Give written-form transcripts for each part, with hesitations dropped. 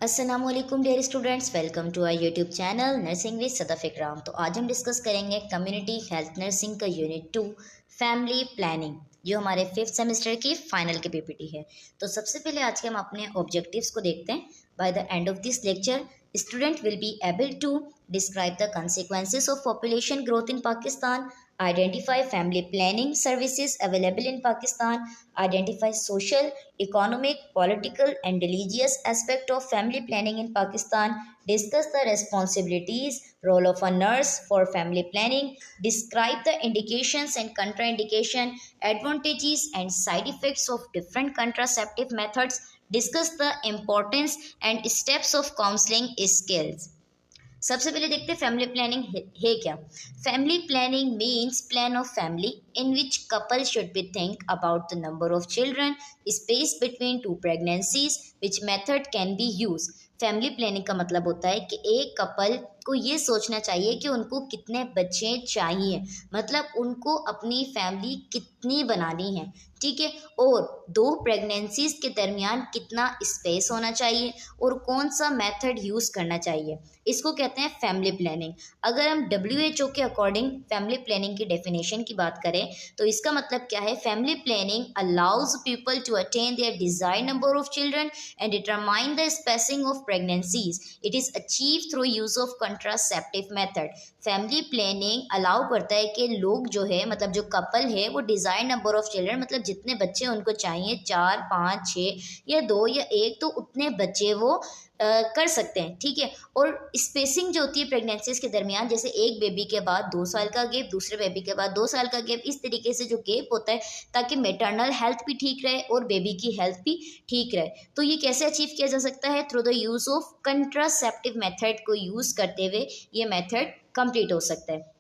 अस्सलामुअलैकुम dear students, welcome to our YouTube channel nursing with Sadaf Ikram. तो आज हम डिस्कस करेंगे कम्युनिटी हेल्थ नर्सिंग का यूनिट 2 फैमिली प्लानिंग, जो हमारे 5th सेमेस्टर की फाइनल के पीपीटी है। तो सबसे पहले आज के हम अपने ऑब्जेक्टिव्स को देखते हैं। By the end of this lecture student will be able to describe the consequences of population growth in Pakistan, identify family planning services available in Pakistan, identify social, economic, political and religious aspect of family planning in Pakistan, discuss the responsibilities, role of a nurse for family planning, describe the indications and contraindication, advantages and side effects of different contraceptive methods, discuss the importance and steps of counseling skills। सबसे पहले देखते हैं family planning है क्या। Family planning means plan of family in which couple should be think about the number of children, space between two pregnancies, which method can be use. Family planning का मतलब होता है कि एक कपल को ये सोचना चाहिए कि उनको कितने बच्चे चाहिए, मतलब उनको अपनी फैमिली कितनी बनानी है, ठीक है, और 2 प्रेगनेंसीज के दरमियान कितना स्पेस होना चाहिए और कौन सा मेथड यूज़ करना चाहिए। इसको कहते हैं फैमिली प्लानिंग। अगर हम WHO के अकॉर्डिंग फैमिली प्लानिंग की डेफिनेशन की बात करें तो इसका मतलब क्या है। Family planning allows people to attain their desired number of children and determine the spacing of pregnancies. It is achieve through use of contraceptive method. Family planning allow करता है कि लोग जो है, मतलब जो कपल है, वो डिजायर्ड नंबर ऑफ चिल्ड्रन, मतलब जितने बच्चे उनको चाहिए, 4, 5, 6 या 2 या 1, तो उतने बच्चे वो कर सकते हैं, ठीक है। और स्पेसिंग जो होती है प्रेगनेंसीज के दरमियान, जैसे एक बेबी के बाद 2 साल का गैप, दूसरे बेबी के बाद 2 साल का गैप, इस तरीके से जो गैप होता है ताकि मेटरनल हेल्थ भी ठीक रहे और बेबी की हेल्थ भी ठीक रहे। तो ये कैसे अचीव किया जा सकता है? Through the use of contraceptive method को यूज करते हुए ये मेथड कंप्लीट हो सकता है।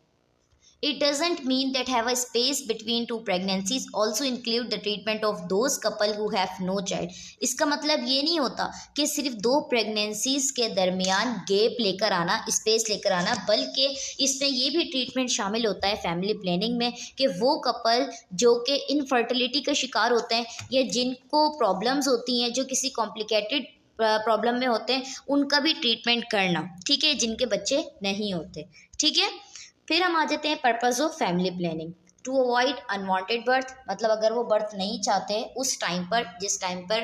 It doesn't mean that have a space between 2 pregnancies also include the treatment of those couple who have no child। इसका मतलब ये नहीं होता कि सिर्फ 2 प्रेगनेंसीज के दरमियान गैप लेकर आना, स्पेस लेकर आना, बल्कि इसमें ये भी ट्रीटमेंट शामिल होता है फैमिली प्लानिंग में कि वो कपल जो कि इनफर्टिलिटी का शिकार होते हैं या जिनको प्रॉब्लम्स होती हैं, जो किसी कॉम्प्लिकेटेड प्रॉब्लम में होते हैं, उनका भी ट्रीटमेंट करना, ठीक है, जिनके बच्चे नहीं होते, ठीक है। फिर हम आ जाते हैं purpose of family planning. To avoid unwanted birth, मतलब अगर वो बर्थ नहीं चाहते उस टाइम पर, जिस टाइम पर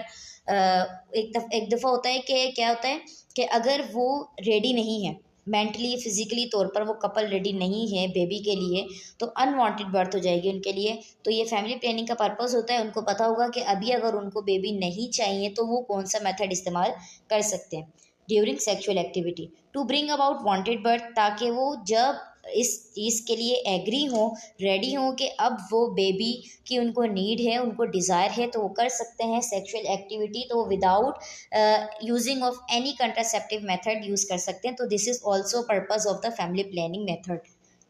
एक दफ़ा होता है कि क्या होता है कि अगर वो रेडी नहीं है मेंटली फिजिकली तौर पर, वो कपल रेडी नहीं है बेबी के लिए, तो अनवांटेड बर्थ हो जाएगी उनके लिए। तो ये फैमिली प्लानिंग का पर्पस होता है, उनको पता होगा कि अभी अगर उनको बेबी नहीं चाहिए तो वो कौन सा मेथड इस्तेमाल कर सकते हैं। During sexual activity to bring about wanted birth, ताकि वो जब इस चीज़ के लिए एग्री हो, रेडी हो कि अब वो बेबी की उनको नीड है, उनको डिज़ायर है, तो वो कर सकते हैं सेक्सुअल एक्टिविटी, तो without using of any contraceptive method use कर सकते हैं। तो this is also purpose of the family planning method.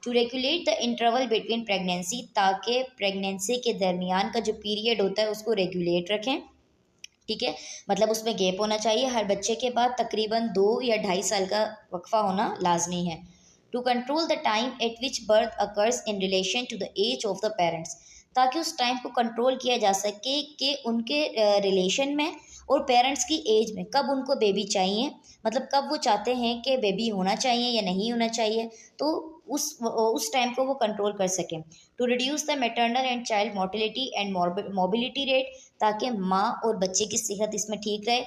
To regulate the interval between pregnancy, ताकि प्रेगनेंसी के दरमियान का जो पीरियड होता है उसको रेगुलेट रखें, ठीक है, मतलब उसमें गैप होना चाहिए। हर बच्चे के बाद तकरीबन 2 या 2.5 साल का वक्फा होना लाजमी है। To control the time at which birth occurs in relation to the age of the parents, ताकि उस टाइम को कंट्रोल किया जा सके कि उनके रिलेशन में और पेरेंट्स की एज में कब उनको बेबी चाहिए, मतलब कब वो चाहते हैं कि बेबी होना चाहिए या नहीं होना चाहिए, तो उस टाइम को वो कंट्रोल कर सकें। To reduce the maternal and child mortality and mobility rate, ताकि माँ और बच्चे की सेहत इसमें ठीक रहे,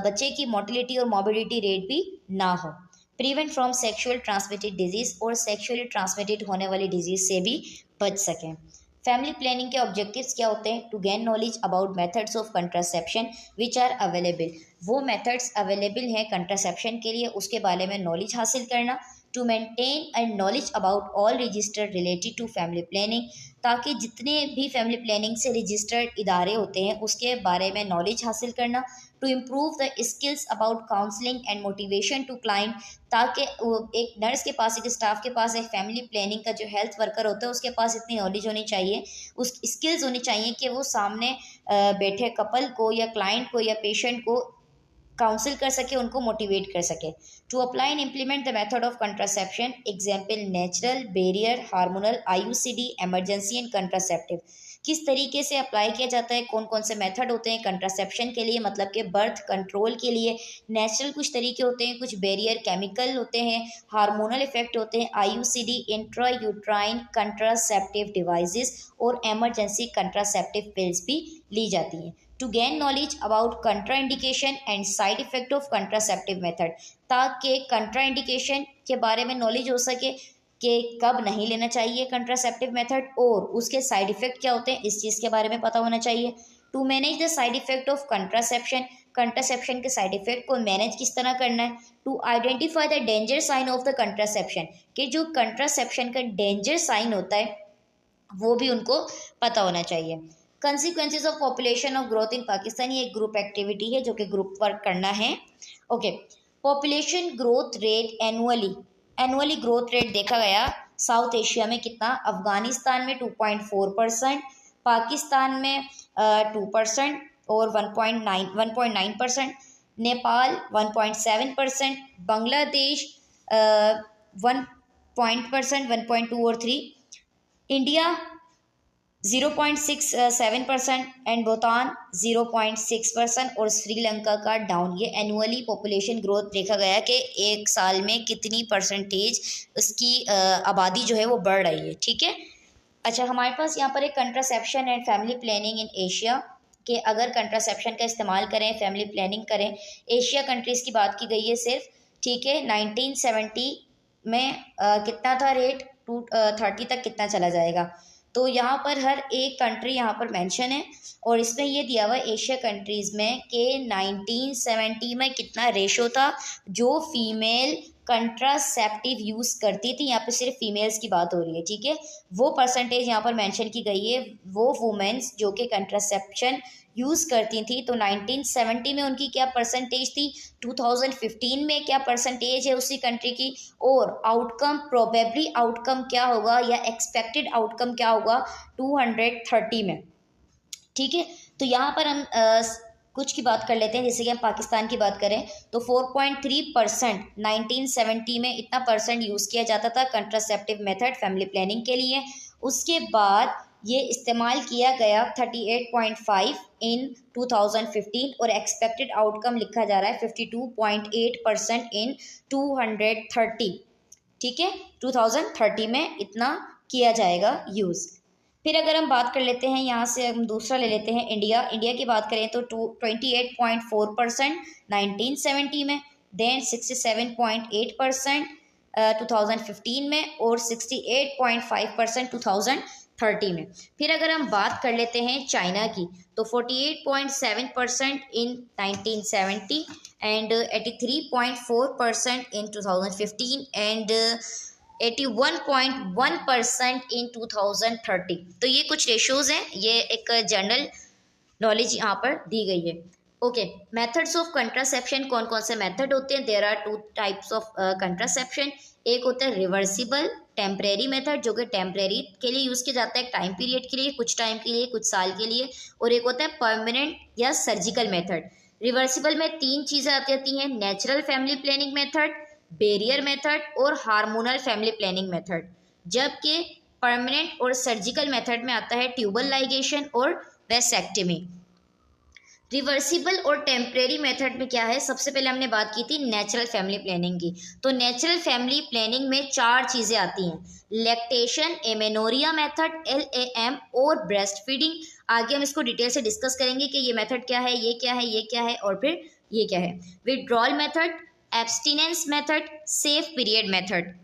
बच्चे की मोर्टिलिटी और मोबिलिटी रेट भी ना हो। Prevent from sexual transmitted disease, और सेक्शुअली ट्रांसमिटेड होने वाली डिजीज से भी बच सकें। फैमिली प्लानिंग के ऑब्जेक्टिव्स क्या होते हैं? To gain knowledge about methods of contraception which are available, वो मेथड्स अवेलेबल हैं कंट्रासेप्शन के लिए, उसके बारे में नॉलेज हासिल करना। To maintain and knowledge about all registered related to family planning, ताकि जितने भी फैमिली प्लानिंग से रजिस्टर्ड इदारे होते हैं उसके बारे में नॉलेज हासिल करना। To improve the skills about counselling and motivation to client, ताकि एक नर्स के पास, एक स्टाफ के पास, एक फैमिली प्लानिंग का जो हेल्थ वर्कर होता है उसके पास इतनी नॉलेज होनी चाहिए, उस स्किल्स होनी चाहिए कि वो सामने बैठे कपल को या क्लाइंट को या पेशेंट को काउंसिल कर सके, उनको मोटिवेट कर सके। To apply and implement the method of contraception, example natural, barrier, hormonal, IUCD, emergency and contraceptive, किस तरीके से अप्लाई किया जाता है, कौन कौन से मेथड होते हैं कंट्रासेप्शन के लिए, मतलब कि बर्थ कंट्रोल के लिए। नेचुरल कुछ तरीके होते हैं, कुछ बैरियर केमिकल होते हैं, हार्मोनल इफेक्ट होते हैं, IUCD intra uterine contraceptive devices और एमरजेंसी कंट्रासेप्टिव पिल्स भी ली जाती हैं। To gain knowledge about contraindication and side effect of contraceptive method, ताकि कंट्राइंडिकेशन के बारे में नॉलेज हो सके कि कब नहीं लेना चाहिए कंट्रासेप्टिव मेथड और उसके साइड इफेक्ट क्या होते हैं, इस चीज़ के बारे में पता होना चाहिए। To manage the side effect of contraception, contraception के साइड इफेक्ट को मैनेज किस तरह करना है। To identify the danger sign of the contraception, कि जो कंट्रासेप्शन का डेंजर साइन होता है वो भी उनको पता होना चाहिए। Consequences of population of growth in Pakistan, ये एक ग्रुप एक्टिविटी है जो कि ग्रुप वर्क करना है। Okay, population growth rate annually growth rate देखा गया साउथ एशिया में कितना, अफगानिस्तान में 2.4%, पाकिस्तान में 2% और 1.9%, नेपाल 1.7%, बांग्लादेश 1.2 और 3, इंडिया 0.67% एंड भूटान 0.6% और श्रीलंका का डाउन। ये एनुअली पॉपुलेशन ग्रोथ देखा गया कि एक साल में कितनी परसेंटेज उसकी आबादी जो है वो बढ़ रही है। ठीक है, अच्छा हमारे पास यहाँ पर एक contraception and family planning in Asia, कि अगर कंट्रासेप्शन का इस्तेमाल करें, फैमिली प्लानिंग करें, एशिया कंट्रीज़ की बात की गई है सिर्फ। ठीक है, 1970 में कितना था रेट, 230 तक कितना चला जाएगा। तो यहाँ पर हर एक कंट्री यहाँ पर मेंशन है और इसमें ये दिया हुआ एशिया कंट्रीज़ में कि 1970 में कितना रेशो था जो फीमेल कंट्रासेप्टिव यूज़ करती थी। यहाँ पे सिर्फ फीमेल्स की बात हो रही है। ठीक है, वो परसेंटेज यहाँ पर मेंशन की गई है, वो वुमेन्स जो कि कंट्रासेप्शन यूज़ करती थी। तो 1970 में उनकी क्या परसेंटेज थी, 2015 में क्या परसेंटेज है उसी कंट्री की, और आउटकम प्रोबेबली आउटकम क्या होगा या एक्सपेक्टेड आउटकम क्या होगा 230 में। ठीक है, तो यहाँ पर हम कुछ की बात कर लेते हैं। जैसे कि हम पाकिस्तान की बात करें तो 4.3% 1970 में इतना परसेंट यूज़ किया जाता था कंट्रासेप्टिव मेथड फैमिली प्लानिंग के लिए। उसके बाद ये इस्तेमाल किया गया 38.5 इन 2015 और एक्सपेक्टेड आउटकम लिखा जा रहा है 52.8% इन 230। ठीक है, 2030 में इतना किया जाएगा यूज़। फिर अगर हम बात कर लेते हैं, यहाँ से हम दूसरा ले लेते हैं इंडिया की बात करें तो 28.4% 1970 में, देन 67.8% 2015 में और 68.5% 2030 में। फिर अगर हम बात कर लेते हैं चाइना की तो 48.7% इन 1970 एंड 83.4% इन 2015 एंड 81.1% इन 2030। तो ये कुछ रेशोज़ हैं, ये एक जनरल नॉलेज यहाँ पर दी गई है। ओके, मेथड्स ऑफ कंट्रासेप्शन, कौन कौन से मेथड होते हैं। There are 2 types of contraception. एक होता है रिवर्सिबल टेम्परेरी मेथड जो कि टेम्परेरी के लिए यूज़ किया जाता है, टाइम पीरियड के लिए, कुछ टाइम के लिए, कुछ साल के लिए, और एक होता है परमानेंट या सर्जिकल मेथड। रिवर्सिबल में 3 चीज़ें आती हैं, natural family planning method, barrier method और हार्मोनल फैमिली प्लानिंग मेथड। जबकि परमानेंट और सर्जिकल मेथड में आता है ट्यूबल लाइगेशन और वेसेक्टमी। रिवर्सिबल और टेम्परेरी मेथड में क्या है, सबसे पहले हमने बात की थी नेचुरल फैमिली प्लानिंग की। तो नेचुरल फैमिली प्लानिंग में 4 चीज़ें आती हैं, लैक्टेशन, एमेनोरिया मेथड, LAM और ब्रेस्ट फीडिंग। आगे हम इसको डिटेल से डिस्कस करेंगे कि ये मेथड क्या है, ये क्या है, ये क्या है और फिर ये क्या है। Withdrawal method, abstinence method, safe period method.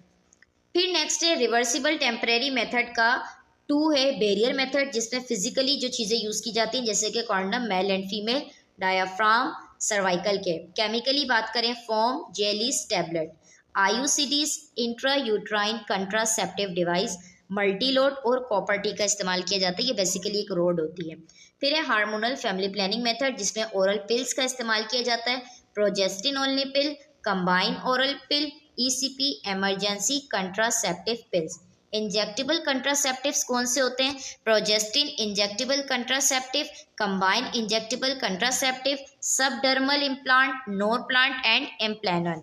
फिर नेक्स्ट है रिवर्सिबल टेम्परेरी मेथड का 2 है बैरियर मेथड, जिसमें फिजिकली जो चीज़ें यूज़ की जाती हैं जैसे कि condom, male and female, diaphragm, cervical के। केमिकली बात करें foam, jellies, tablet. IUCDs intra uterine contraceptive device, Multiload और कॉपर टी का इस्तेमाल किया जाता है, ये बेसिकली एक रोड होती है। फिर है हार्मोनल फैमिली प्लानिंग मेथड जिसमें ओरल पिल्स का इस्तेमाल किया जाता है, progestin only pill, combine oral pill, ECP emergency contraceptive pills. Injectable contraceptives कौन से होते हैं, progestin injectable contraceptive, combine injectable contraceptive, subdermal implant, Norplant and Implanon.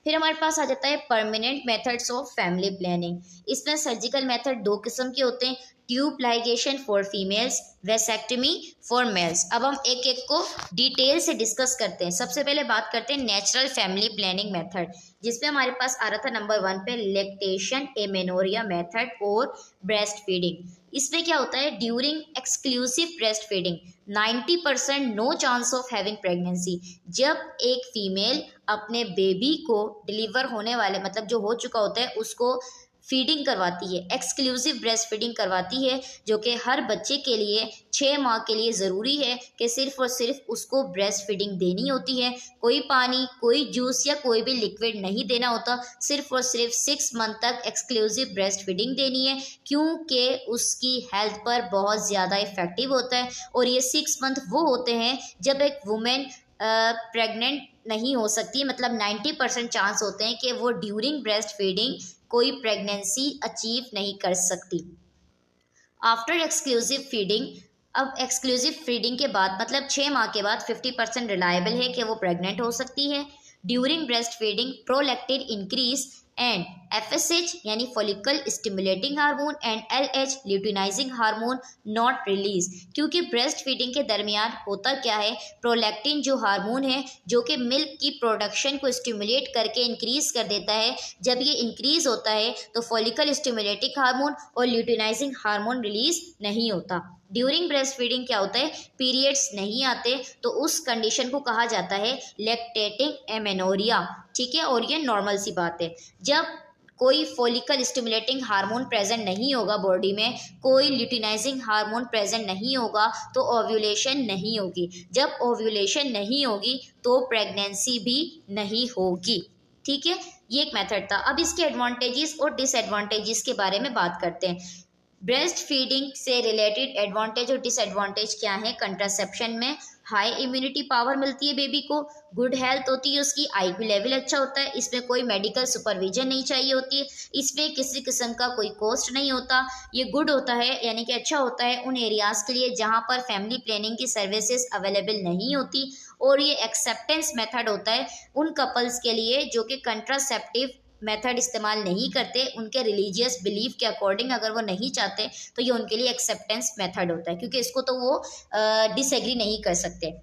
फिर हमारे पास आ जाता है permanent methods of family planning. इसमें सर्जिकल मेथड 2 किस्म के होते हैं, tube ligation for females, vasectomy for mails. अब हम एक एक को डिटेल से डिस्कस करते हैं। सबसे पहले बात करते हैं नेचुरल फैमिली प्लानिंग मेथड, जिसपे हमारे पास आ रहा था नंबर 1 पे लैक्टेशन एमेनोरिया मेथड और ब्रेस्ट फीडिंग। इसमें क्या होता है, during exclusive breast feeding 90% no chance of having pregnancy. जब एक फीमेल अपने बेबी को डिलीवर होने वाले मतलब जो हो चुका होता है उसको फीडिंग करवाती है, एक्सक्लूसिव ब्रेस्ट फीडिंग करवाती है, जो कि हर बच्चे के लिए 6 माह के लिए ज़रूरी है कि सिर्फ और सिर्फ उसको ब्रेस्ट फीडिंग देनी होती है। कोई पानी, कोई जूस या कोई भी लिक्विड नहीं देना होता, सिर्फ और सिर्फ 6 मंथ तक एक्सक्लूसिव ब्रेस्ट फीडिंग देनी है, क्योंकि उसकी हेल्थ पर बहुत ज़्यादा इफेक्टिव होता है। और ये 6 मंथ वो होते हैं जब एक वुमेन प्रेग्नेंट नहीं हो सकती, मतलब 90% चांस होते हैं कि वो ड्यूरिंग ब्रेस्ट फीडिंग कोई प्रेगनेंसी अचीव नहीं कर सकती। आफ्टर एक्सक्लूसिव फीडिंग, अब एक्सक्लूसिव फीडिंग के बाद मतलब 6 माह के बाद 50% रिलायबल है कि वो प्रेग्नेंट हो सकती है। During breast feeding prolactin increase and FSH यानी follicle stimulating hormone and LH luteinizing hormone not release. क्योंकि ब्रेस्ट फीडिंग के दरमियान होता क्या है, प्रोलैक्टिन जो हार्मोन है जो कि मिल्क की प्रोडक्शन को स्टिमुलेट करके इंक्रीज कर देता है, जब ये इंक्रीज होता है तो फॉलिकल स्टिमुलेटिंग हार्मोन और ल्यूटिनाइजिंग हार्मोन रिलीज नहीं होता। ड्यूरिंग ब्रेस्ट फीडिंग क्या होता है, पीरियड्स नहीं आते, तो उस कंडीशन को कहा जाता है लैक्टेटिंग एमेनोरिया। ठीक है, और ये नॉर्मल सी बात है। जब कोई फॉलिकल स्टिमुलेटिंग हार्मोन प्रेजेंट नहीं होगा बॉडी में, कोई ल्यूटिनाइजिंग हार्मोन प्रेजेंट नहीं होगा, तो ओव्यूलेशन नहीं होगी। जब ओव्यूलेशन नहीं होगी तो प्रेगनेंसी भी नहीं होगी। ठीक है, ये एक मेथड था। अब इसके एडवांटेजेस और डिसएडवांटेजेस के बारे में बात करते हैं। ब्रेस्ट फीडिंग से रिलेटेड एडवांटेज और डिसएडवांटेज क्या है। कंट्रासेप्शन में हाई इम्यूनिटी पावर मिलती है बेबी को, गुड हेल्थ होती है उसकी, IQ लेवल अच्छा होता है, इसमें कोई मेडिकल सुपरविजन नहीं चाहिए होती है, इसमें किसी किस्म का कोई कॉस्ट नहीं होता। ये गुड होता है यानी कि अच्छा होता है उन एरियाज़ के लिए जहाँ पर फैमिली प्लानिंग की सर्विसेज अवेलेबल नहीं होती। और ये एक्सेप्टेंस मेथड होता है उन कपल्स के लिए जो कि कंट्रासेप्टिव मेथड इस्तेमाल नहीं करते, उनके रिलीजियस बिलीफ के अकॉर्डिंग अगर वो नहीं चाहते तो ये उनके लिए एक्सेप्टेंस मेथड होता है, क्योंकि इसको तो वो डिसएग्री नहीं कर सकते।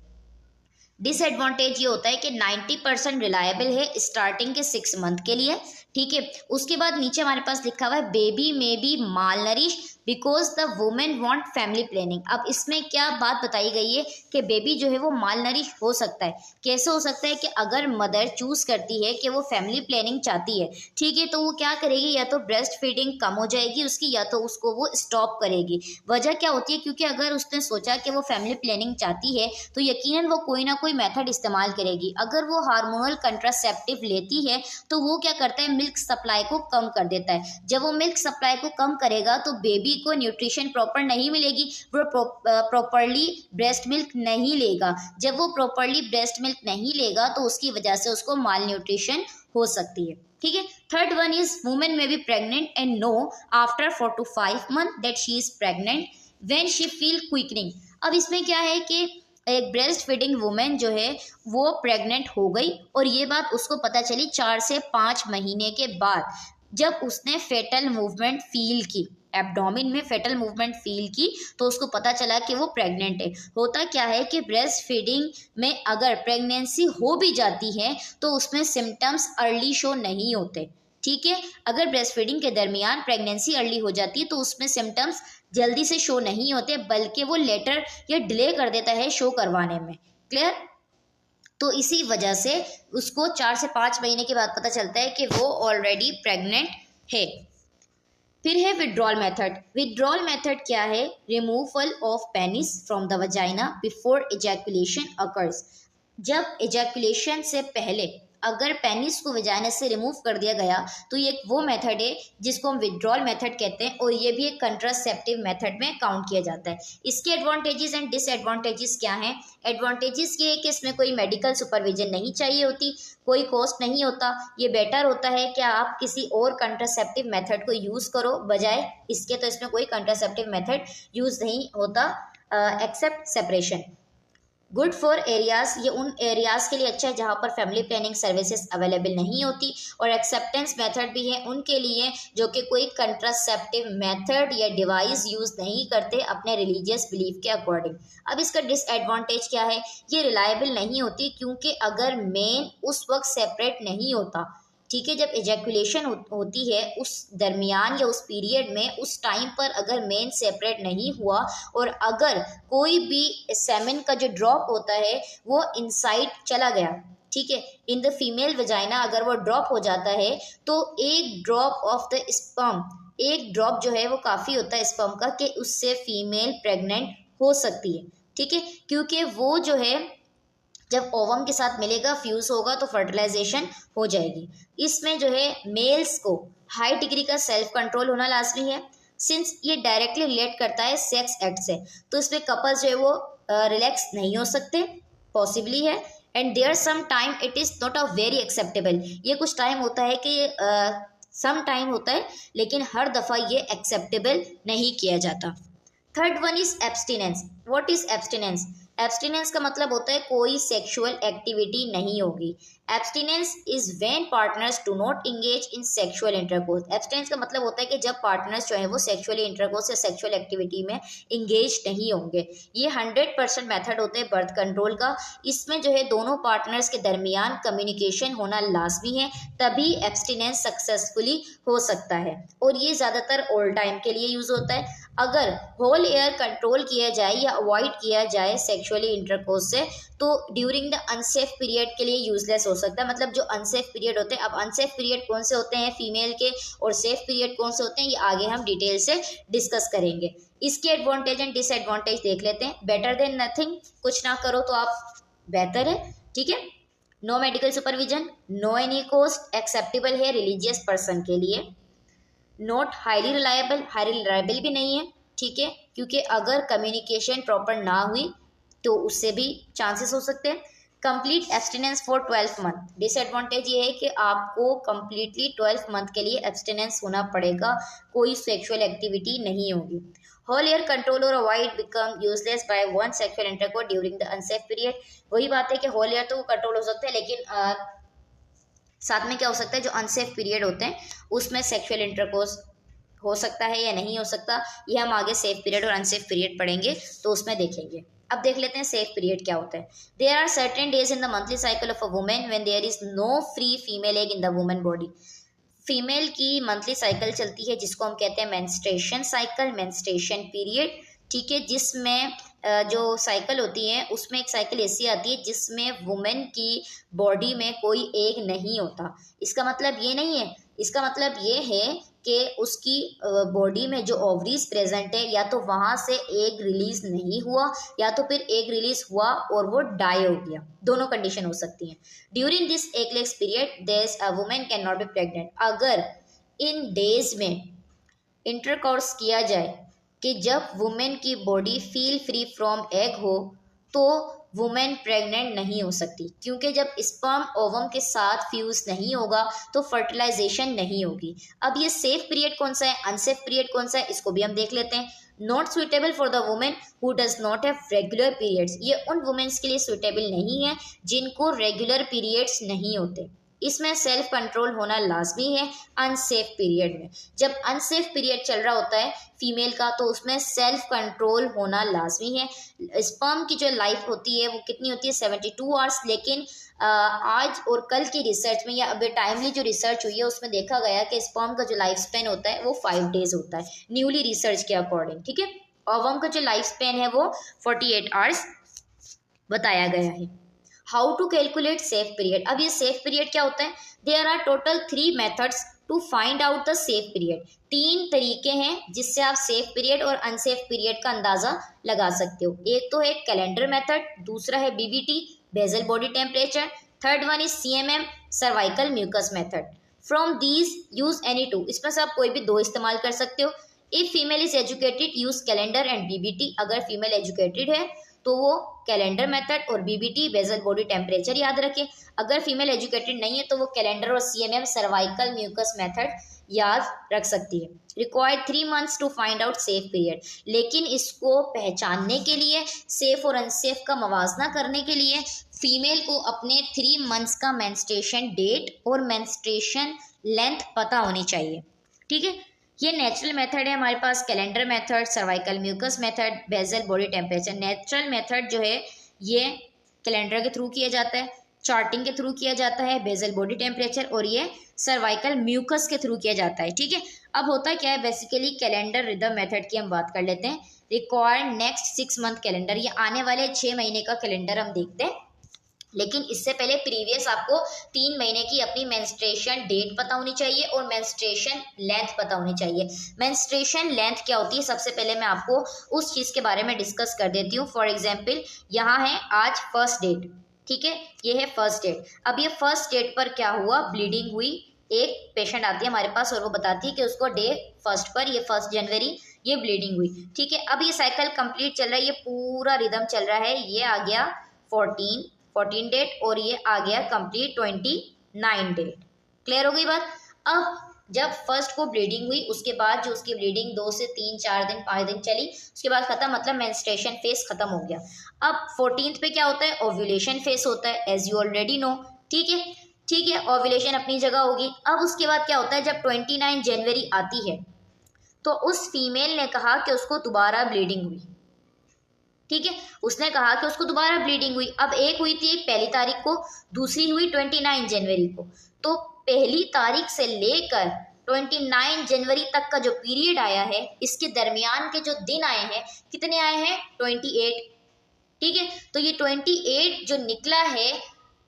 डिसएडवांटेज ये होता है कि 90% रिलायबल है स्टार्टिंग के 6 मंथ के लिए। ठीक है, उसके बाद नीचे हमारे पास लिखा हुआ है बेबी में be malnourish because the women want family planning. अब इसमें क्या बात बताई गई है कि बेबी जो है वो माल नरिश हो सकता है। कैसे हो सकता है कि अगर मदर चूज करती है कि वो फैमिली प्लानिंग चाहती है, ठीक है, तो वो क्या करेगी, या तो ब्रेस्ट फीडिंग कम हो जाएगी उसकी, या तो उसको वो स्टॉप करेगी। वजह क्या होती है, क्योंकि अगर उसने सोचा कि वो फैमिली प्लानिंग चाहती है तो यकीनन वो कोई ना कोई मेथड इस्तेमाल करेगी। अगर वो हार्मोनल कंट्रासेप्टिव लेती है तो वो क्या करता है, मिल्क सप्लाई को कम कर देता है। जब वो मिल्क सप्लाई को कम करेगा तो बेबी को न्यूट्रिशन प्रॉपर नहीं मिलेगी, वो प्रॉपरली ब्रेस्ट मिल्क नहीं लेगा। जब वो प्रॉपरली ब्रेस्ट मिल्क नहीं लेगा तो उसकी वजह से उसको माल न्यूट्रिशन हो सकती है। ठीक है, third one is women may be pregnant and know after 4 to 5 months that she is pregnant when she feel quickening. अब इसमें क्या है कि एक ब्रेस्ट फीडिंग वुमेन जो है वो प्रेग्नेंट हो गई और ये बात उसको पता चली 4 से 5 महीने के बाद, जब उसने फेटल मूवमेंट फील की, एब्डोमेन में फेटल मूवमेंट फील की, तो उसको पता चला कि वो प्रेग्नेंट है। होता क्या है कि ब्रेस्ट फीडिंग में अगर प्रेगनेंसी हो भी जाती है तो उसमें सिम्टम्स अर्ली शो नहीं होते। ठीक है, अगर ब्रेस्ट फीडिंग के दरमियान प्रेगनेंसी अर्ली हो जाती है तो उसमें सिम्टम्स जल्दी से शो नहीं होते, बल्कि वो लेटर या डिले कर देता है शो करवाने में। क्लियर? तो इसी वजह से उसको 4 से 5 महीने के बाद पता चलता है कि वो ऑलरेडी प्रेग्नेंट है। फिर है विड्रॉल मेथड। विड्रॉल मेथड क्या है, removal of penis from the vagina before ejaculation occurs. जब एजैकुलेशन से पहले अगर पेनिस को वजाइना से रिमूव कर दिया गया तो ये एक वो मेथड है जिसको हम विड्रॉल मेथड कहते हैं, और ये भी एक कंट्रासेप्टिव मेथड में काउंट किया जाता है। इसके एडवांटेजेस एंड डिसएडवांटेजेस क्या हैं। एडवांटेजेस ये है कि इसमें कोई मेडिकल सुपरविजन नहीं चाहिए होती, कोई कॉस्ट नहीं होता। ये बेटर होता है कि आप किसी और कंट्रासेप्टिव मेथड को यूज़ करो बजाय इसके, तो इसमें कोई कंट्रासेप्टिव मेथड यूज़ नहीं होता except separation. Good for areas, ये उन एरियाज के लिए अच्छा है जहाँ पर फैमिली प्लानिंग सर्विसेज अवेलेबल नहीं होती। और एक्सेप्टेंस मेथड भी है उनके लिए जो कि कोई कंट्रासेप्टिव मेथड या डिवाइस यूज़ नहीं करते अपने रिलीजियस बिलीफ के अकॉर्डिंग। अब इसका डिसएडवांटेज क्या है, ये रिलायबल नहीं होती क्योंकि अगर मेन उस वक्त सेपरेट नहीं होता, ठीक है, जब एजैकुलेशन होती है उस दरमियान या उस पीरियड में, उस टाइम पर अगर मेन सेपरेट नहीं हुआ और अगर कोई भी सेमेन का जो ड्रॉप होता है वो इनसाइड चला गया, ठीक है, इन द फीमेल वजाइना अगर वो ड्रॉप हो जाता है तो एक ड्रॉप ऑफ द स्पर्म, एक ड्रॉप जो है वो काफ़ी होता है स्पर्म का कि उससे फीमेल प्रेग्नेंट हो सकती है, ठीक है, क्योंकि वो जो है जब ओवम के साथ मिलेगा फ्यूज होगा तो फर्टिलाइजेशन हो जाएगी। इसमें जो है मेल्स को हाई डिग्री का सेल्फ कंट्रोल होना लाजमी है, सिंस ये डायरेक्टली रिलेट करता है सेक्स एक्ट से, तो इसमें कपल्स जो है वो रिलैक्स नहीं हो सकते, पॉसिबली है। And there some time it is not a very acceptable, ये कुछ टाइम होता है कि सम टाइम होता है लेकिन हर दफ़ा ये एक्सेप्टेबल नहीं किया जाता। Third one is abstinence. What is abstinence? Abstinence का मतलब होता है कोई सेक्सुअल एक्टिविटी नहीं होगी। Abstinence is when partners do not engage in sexual intercourse. Abstinence का मतलब होता है कि जब पार्टनर्स जो है वो सेक्सुअली इंटरकोर्स या सेक्सुअल एक्टिविटी में इंगेज नहीं होंगे। ये 100% मेथड होते हैं बर्थ कंट्रोल का। इसमें जो है दोनों पार्टनर्स के दरमियान कम्युनिकेशन होना लाजमी है, तभी एब्सटिनेंस सक्सेसफुली हो सकता है। और ये ज़्यादातर ऑल टाइम के लिए यूज़ होता है। अगर होल ईयर कंट्रोल किया जाए या अवॉइड किया जाए सेक्सुअली इंटरकोर्स से तो ड्यूरिंग द अनसेफ पीरियड के लिए यूजलेस हो सकता है। मतलब जो अनसेफ पीरियड होते हैं, अब अनसेफ पीरियड कौन से होते हैं फीमेल के और सेफ पीरियड कौन से होते हैं, ये आगे हम डिटेल से डिस्कस करेंगे। इसके एडवांटेज एंड डिसएडवांटेज देख लेते हैं। बेटर देन नथिंग, कुछ ना करो तो आप बेहतर है, ठीक है। No medical supervision, no any cost, acceptable है रिलीजियस पर्सन के लिए। Not highly reliable, highly reliable भी नहीं है, ठीक है, क्योंकि अगर कम्युनिकेशन प्रॉपर ना हुई तो उससे भी चांसेस हो सकते हैं। Complete abstinence for 12 month. Disadvantage ये है कि आपको कंप्लीटली 12 मंथ के लिए एब्सटिनेंस होना पड़ेगा, कोई सेक्सुअल एक्टिविटी नहीं होगी। होल ईयर कंट्रोल और avoid become useless by one sexual intercourse during the unsafe period. वही बात है कि होल ईयर तो वो कंट्रोल हो सकता है लेकिन साथ में क्या हो सकता है, जो अनसेफ पीरियड होते हैं उसमें सेक्सुअल इंटरकोर्स हो सकता है या नहीं हो सकता, ये हम आगे सेफ पीरियड और अनसेफ पीरियड पढ़ेंगे तो उसमें देखेंगे। अब देख लेते हैं सेफ पीरियड क्या होता है। There are certain days in the monthly cycle of a women when there is no free female egg in the women body. Female की मंथली साइकिल चलती है जिसको हम कहते हैं मेंस्ट्रुएशन साइकिल, मेंस्ट्रुएशन पीरियड, ठीक है, जिसमें जो साइकिल होती है उसमें एक साइकिल ऐसी आती है जिसमें वुमेन की बॉडी में कोई एग नहीं होता। इसका मतलब ये नहीं है, इसका मतलब ये है कि उसकी बॉडी में जो ओवरीज प्रेजेंट है या तो वहाँ से एग रिलीज नहीं हुआ या तो फिर एग रिलीज हुआ और वो डाई हो गया, दोनों कंडीशन हो सकती हैं। During this eggless period there a women can not be pregnant. अगर इन डेज में इंटरकोर्स किया जाए कि जब वुमेन की body feel free from egg हो तो वुमेन प्रेग्नेंट नहीं हो सकती, क्योंकि जब स्पर्म ओवम के साथ फ्यूज नहीं होगा तो फर्टिलाइजेशन नहीं होगी। अब ये सेफ पीरियड कौन सा है, अनसेफ पीरियड कौन सा है, इसको भी हम देख लेते हैं। Not suitable for the women who does not have regular periods. ये उन वुमेन्स के लिए सुइटेबल नहीं है जिनको रेगुलर पीरियड्स नहीं होते। इसमें सेल्फ कंट्रोल होना लाजमी है अनसेफ पीरियड में। जब अनसेफ पीरियड चल रहा होता है फीमेल का तो उसमें सेल्फ कंट्रोल होना लाजमी है। स्पर्म की जो लाइफ होती है वो कितनी होती है 72 आवर्स, लेकिन आज और कल की रिसर्च में या अभी टाइमली जो रिसर्च हुई है उसमें देखा गया कि स्पर्म का जो लाइफ स्पेन होता है वो 5 डेज होता है न्यूली रिसर्च के अकॉर्डिंग, ठीक है। ओवम का जो लाइफ स्पेन है वो 48 आवर्स बताया गया है। How to calculate safe period. अब ये सेफ पीरियड क्या होता है, there are total 3 methods to find out the safe period. 3 तरीके हैं जिससे आप सेफ पीरियड और अनसेफ पीरियड का अंदाजा लगा सकते हो। एक तो है कैलेंडर मेथड, दूसरा है BBT basal body temperature, third one is CMM cervical mucus method. From these use any 2, इसमें से आप कोई भी 2 इस्तेमाल कर सकते हो। If female is educated use calendar and BBT. अगर फीमेल एजुकेटेड है तो वो कैलेंडर मेथड और बीबीटी बेसल बॉडी टेम्परेचर याद रखें। अगर फीमेल एजुकेटेड नहीं है तो वो कैलेंडर और सीएमएम सर्वाइकल म्यूकस मेथड याद रख सकती है। Required 3 months to find out safe period, लेकिन इसको पहचानने के लिए, सेफ और अनसेफ का मवाजना करने के लिए फीमेल को अपने 3 months का मेंस्ट्रुएशन डेट और मेंस्ट्रुएशन लेंथ पता होनी चाहिए। ठीक है, ये नेचुरल मेथड है हमारे पास, calendar method, cervical mucus method, basal body temperature. Natural method जो है ये कैलेंडर के थ्रू किया जाता है, चार्टिंग के थ्रू किया जाता है, बेसल बॉडी टेम्परेचर, और ये सर्वाइकल म्यूकस के थ्रू किया जाता है। ठीक है, अब होता क्या है बेसिकली कैलेंडर रिदम मेथड की हम बात कर लेते हैं। रिक्वायर्ड नेक्स्ट 6 month कैलेंडर, ये आने वाले 6 महीने का कैलेंडर हम देखते हैं, लेकिन इससे पहले प्रीवियस आपको 3 महीने की अपनी मेंस्ट्रुएशन डेट पता होनी चाहिए और मेंस्ट्रुएशन लेंथ पता होनी चाहिए। मेंस्ट्रुएशन लेंथ क्या होती है, सबसे पहले मैं आपको उस चीज़ के बारे में डिस्कस कर देती हूँ। फॉर एग्जाम्पल यहाँ है आज फर्स्ट डेट, ठीक है, ये है फर्स्ट डेट। अब ये फर्स्ट डेट पर क्या हुआ, ब्लीडिंग हुई। एक पेशेंट आती है हमारे पास और वो बताती है कि उसको डे फर्स्ट पर, ये 1 जनवरी, ये ब्लीडिंग हुई। ठीक है, अब ये साइकिल कंप्लीट चल रहा है, ये पूरा रिदम चल रहा है। ये आ गया 14 डेट और ये आ गया कंप्लीट 29 डेट। क्लियर हो गई बात। अब जब फर्स्ट को ब्लीडिंग हुई, उसके बाद जो उसकी ब्लीडिंग 2 से 3 4 दिन 5 दिन चली, उसके बाद खत्म, मतलब मेंस्ट्रुएशन फेज खत्म हो गया। अब 14th पे क्या होता है, ओव्यूलेशन फेज होता है, एज यू ऑलरेडी नो। ठीक है, ठीक है, ओव्यूलेशन अपनी जगह होगी। अब उसके बाद क्या होता है, जब 29 जनवरी आती है तो उस फीमेल ने कहा कि उसको दोबारा ब्लीडिंग हुई। ठीक है, उसने कहा कि उसको दोबारा ब्लीडिंग हुई। अब एक हुई थी 1 तारीख को, दूसरी हुई 29 जनवरी को। तो 1 तारीख से लेकर 29 जनवरी तक का जो पीरियड आया है, इसके दरमियान के जो दिन आए हैं, कितने आए हैं, 28। ठीक है, तो ये 28 जो निकला है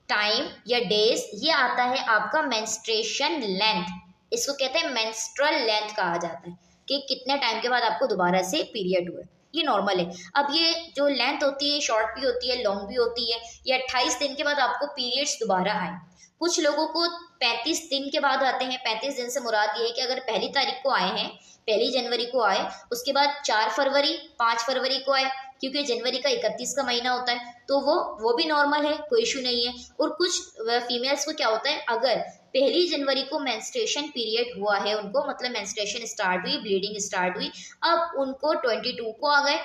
टाइम या डेज, ये आता है आपका मेंस्ट्रुएशन लेंथ। इसको कहते हैं मेंस्ट्रुअल लेंथ कहा जाता है, कि कितने टाइम के बाद आपको दोबारा से पीरियड हुए। ये नॉर्मल है। अब ये जो लेंथ होती है, शॉर्ट भी होती है, लॉन्ग भी होती है। ये 28 दिन के बाद आपको पीरियड्स दोबारा आए। कुछ लोगों को 35 दिन के बाद आते हैं। 35 दिन से मुराद ये है कि अगर 1 तारीख को आए हैं, 1 जनवरी को आए, उसके बाद 4 फरवरी 5 फरवरी को आए, क्योंकि जनवरी का 31 का महीना होता है, तो वो भी नॉर्मल है, कोई इशू नहीं है। और कुछ फीमेल्स को क्या होता है, अगर 1 जनवरी को मेंस्ट्रुएशन पीरियड हुआ है उनको, मतलब मेंस्ट्रुएशन स्टार्ट हुई, ब्लीडिंग स्टार्ट हुई, अब उनको 22 को आ गए,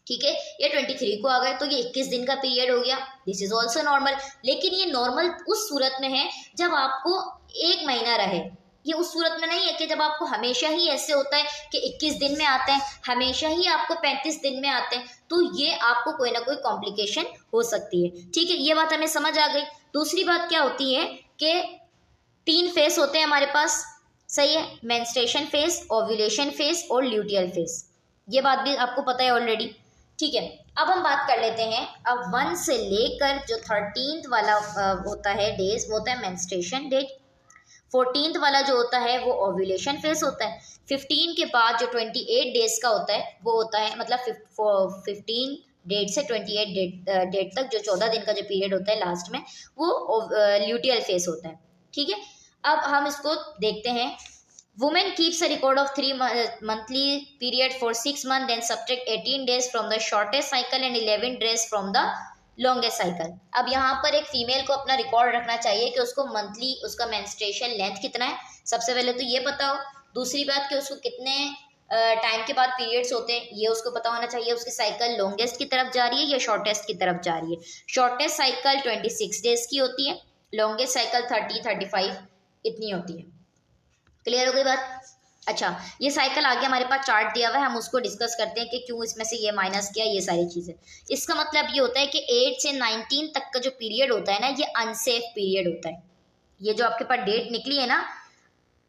ठीक है, या 23 को आ गए, तो ये 21 दिन का पीरियड हो गया। This is also normal. लेकिन ये नॉर्मल उस सूरत में है जब आपको 1 महीना रहे। ये उस सूरत में नहीं है कि जब आपको हमेशा ही ऐसे होता है कि 21 दिन में आते हैं, हमेशा ही आपको 35 दिन में आते हैं, तो ये आपको कोई ना कोई कॉम्प्लिकेशन हो सकती है। ठीक है, ये बात हमें समझ आ गई। दूसरी बात क्या होती है कि 3 फेस होते हैं हमारे पास, सही है, मेंस्ट्रुएशन फेज, ओव्यूलेशन फेज और ल्यूटियल फेज। ये बात भी आपको पता है ऑलरेडी। ठीक है, अब हम बात कर लेते हैं। अब 1 से लेकर जो 13th वाला होता है डेज, वो होता है मेंस्ट्रुएशन डेट। 14th वाला जो होता है वो ओव्यूलेशन फेज होता है। 15 के बाद जो 28 डेज का होता है वो होता है, मतलब 15 डेट से 28 डेट तक जो 14 दिन का जो पीरियड होता है लास्ट में, वो ल्यूटियल फेज होता है। ठीक है, अब हम इसको देखते हैं। Women keeps a record of 3 monthly period for 6 months, then subtract 18 days from the shortest cycle and 11 days from the longest cycle। अब यहाँ पर एक फीमेल को अपना रिकॉर्ड रखना चाहिए कि उसको मंथली उसका मेंस्ट्रुएशन लेंथ कितना है, सबसे पहले तो ये पता हो। दूसरी बात कि उसको कितने टाइम के बाद पीरियड्स होते हैं, ये उसको पता होना चाहिए। उसकी साइकिल लॉन्गेस्ट की तरफ जा रही है या शॉर्टेस्ट की तरफ जा रही है। शॉर्टेस्ट साइकिल 26 डेज की होती है, लॉन्गेस्ट साइकिल 30-35 इतनी होती है। क्लियर हो गई बात। अच्छा, ये साइकिल आगे हमारे पास चार्ट दिया हुआ है, हम उसको डिस्कस करते हैं कि क्यों इसमें से ये माइनस किया, ये सारी चीज़ें। इसका मतलब ये होता है कि 8 से 19 तक का जो पीरियड होता है ना, ये अनसेफ पीरियड होता है। ये जो आपके पास डेट निकली है ना,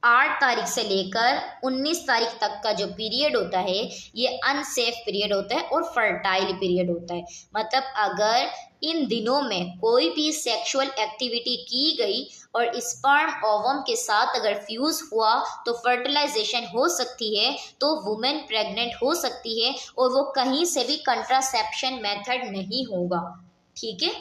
8 तारीख से लेकर 19 तारीख तक का जो पीरियड होता है, ये अनसेफ पीरियड होता है और फर्टाइल पीरियड होता है। मतलब अगर इन दिनों में कोई भी सेक्सुअल एक्टिविटी की गई और स्पर्म ओवम के साथ अगर फ्यूज हुआ तो फर्टिलाइजेशन हो सकती है, तो वुमेन प्रेग्नेंट हो सकती है और वो कहीं से भी कंट्रासेप्शन मेथड नहीं होगा। ठीक है,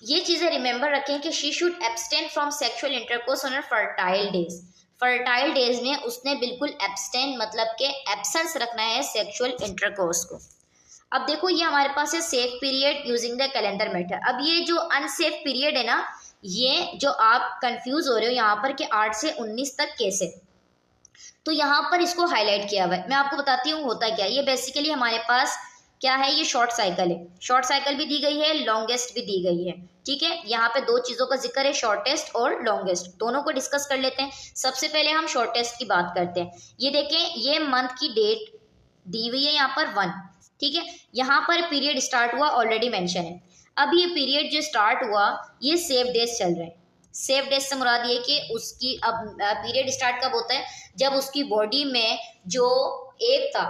ये चीज़ें रिमेंबर रखें कि she should abstain from sexual intercourse on fertile days. Fertile days में उसने बिल्कुल एब्सटेन मतलब के एब्सेंस रखना है सेक्सुअल इंटरकोर्स को। अब देखो ये हमारे पास है safe period using the calendar method. अब ये जो अनसेफ पीरियड है ना, ये जो आप कंफ्यूज हो रहे हो यहाँ पर कि 8 से 19 तक कैसे, तो यहाँ पर इसको हाईलाइट किया हुआ है। मैं आपको बताती हूँ होता क्या। ये बेसिकली हमारे पास क्या है, ये शॉर्ट साइकिल है। शॉर्ट साइकिल भी दी गई है, लॉन्गेस्ट भी दी गई है। ठीक है, यहाँ पे दो चीजों का जिक्र है, शॉर्टेस्ट और लॉन्गेस्ट, दोनों को डिस्कस कर लेते हैं। सबसे पहले हम शॉर्टेस्ट की बात करते हैं। ये देखें, ये मंथ की डेट दी हुई है यहाँ पर 1। ठीक है, यहाँ पर पीरियड स्टार्ट हुआ ऑलरेडी मेंशन है। अब ये पीरियड जो स्टार्ट हुआ, ये सेफ डेज चल रहे हैं। सेफ डेज से मुराद ये कि उसकी अब पीरियड स्टार्ट कब होता है, जब उसकी बॉडी में जो एग था,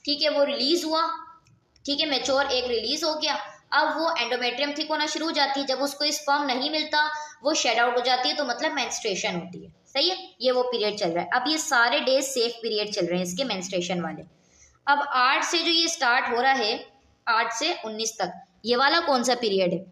ठीक है, वो रिलीज हुआ। ठीक है, मैच्योर एग रिलीज हो गया। अब वो एंडोमेट्रियम थिक होना शुरू हो जाती है। जब उसको स्पर्म नहीं मिलता, वो शेड आउट हो जाती है, तो मतलब मेंस्ट्रुएशन होती है। सही है, ये वो पीरियड चल रहा है। अब ये सारे डेज सेफ पीरियड चल रहे हैं इसके, मेंस्ट्रुएशन वाले। अब 8 से जो ये स्टार्ट हो रहा है, 8 से 19 तक, ये वाला कौन सा पीरियड है?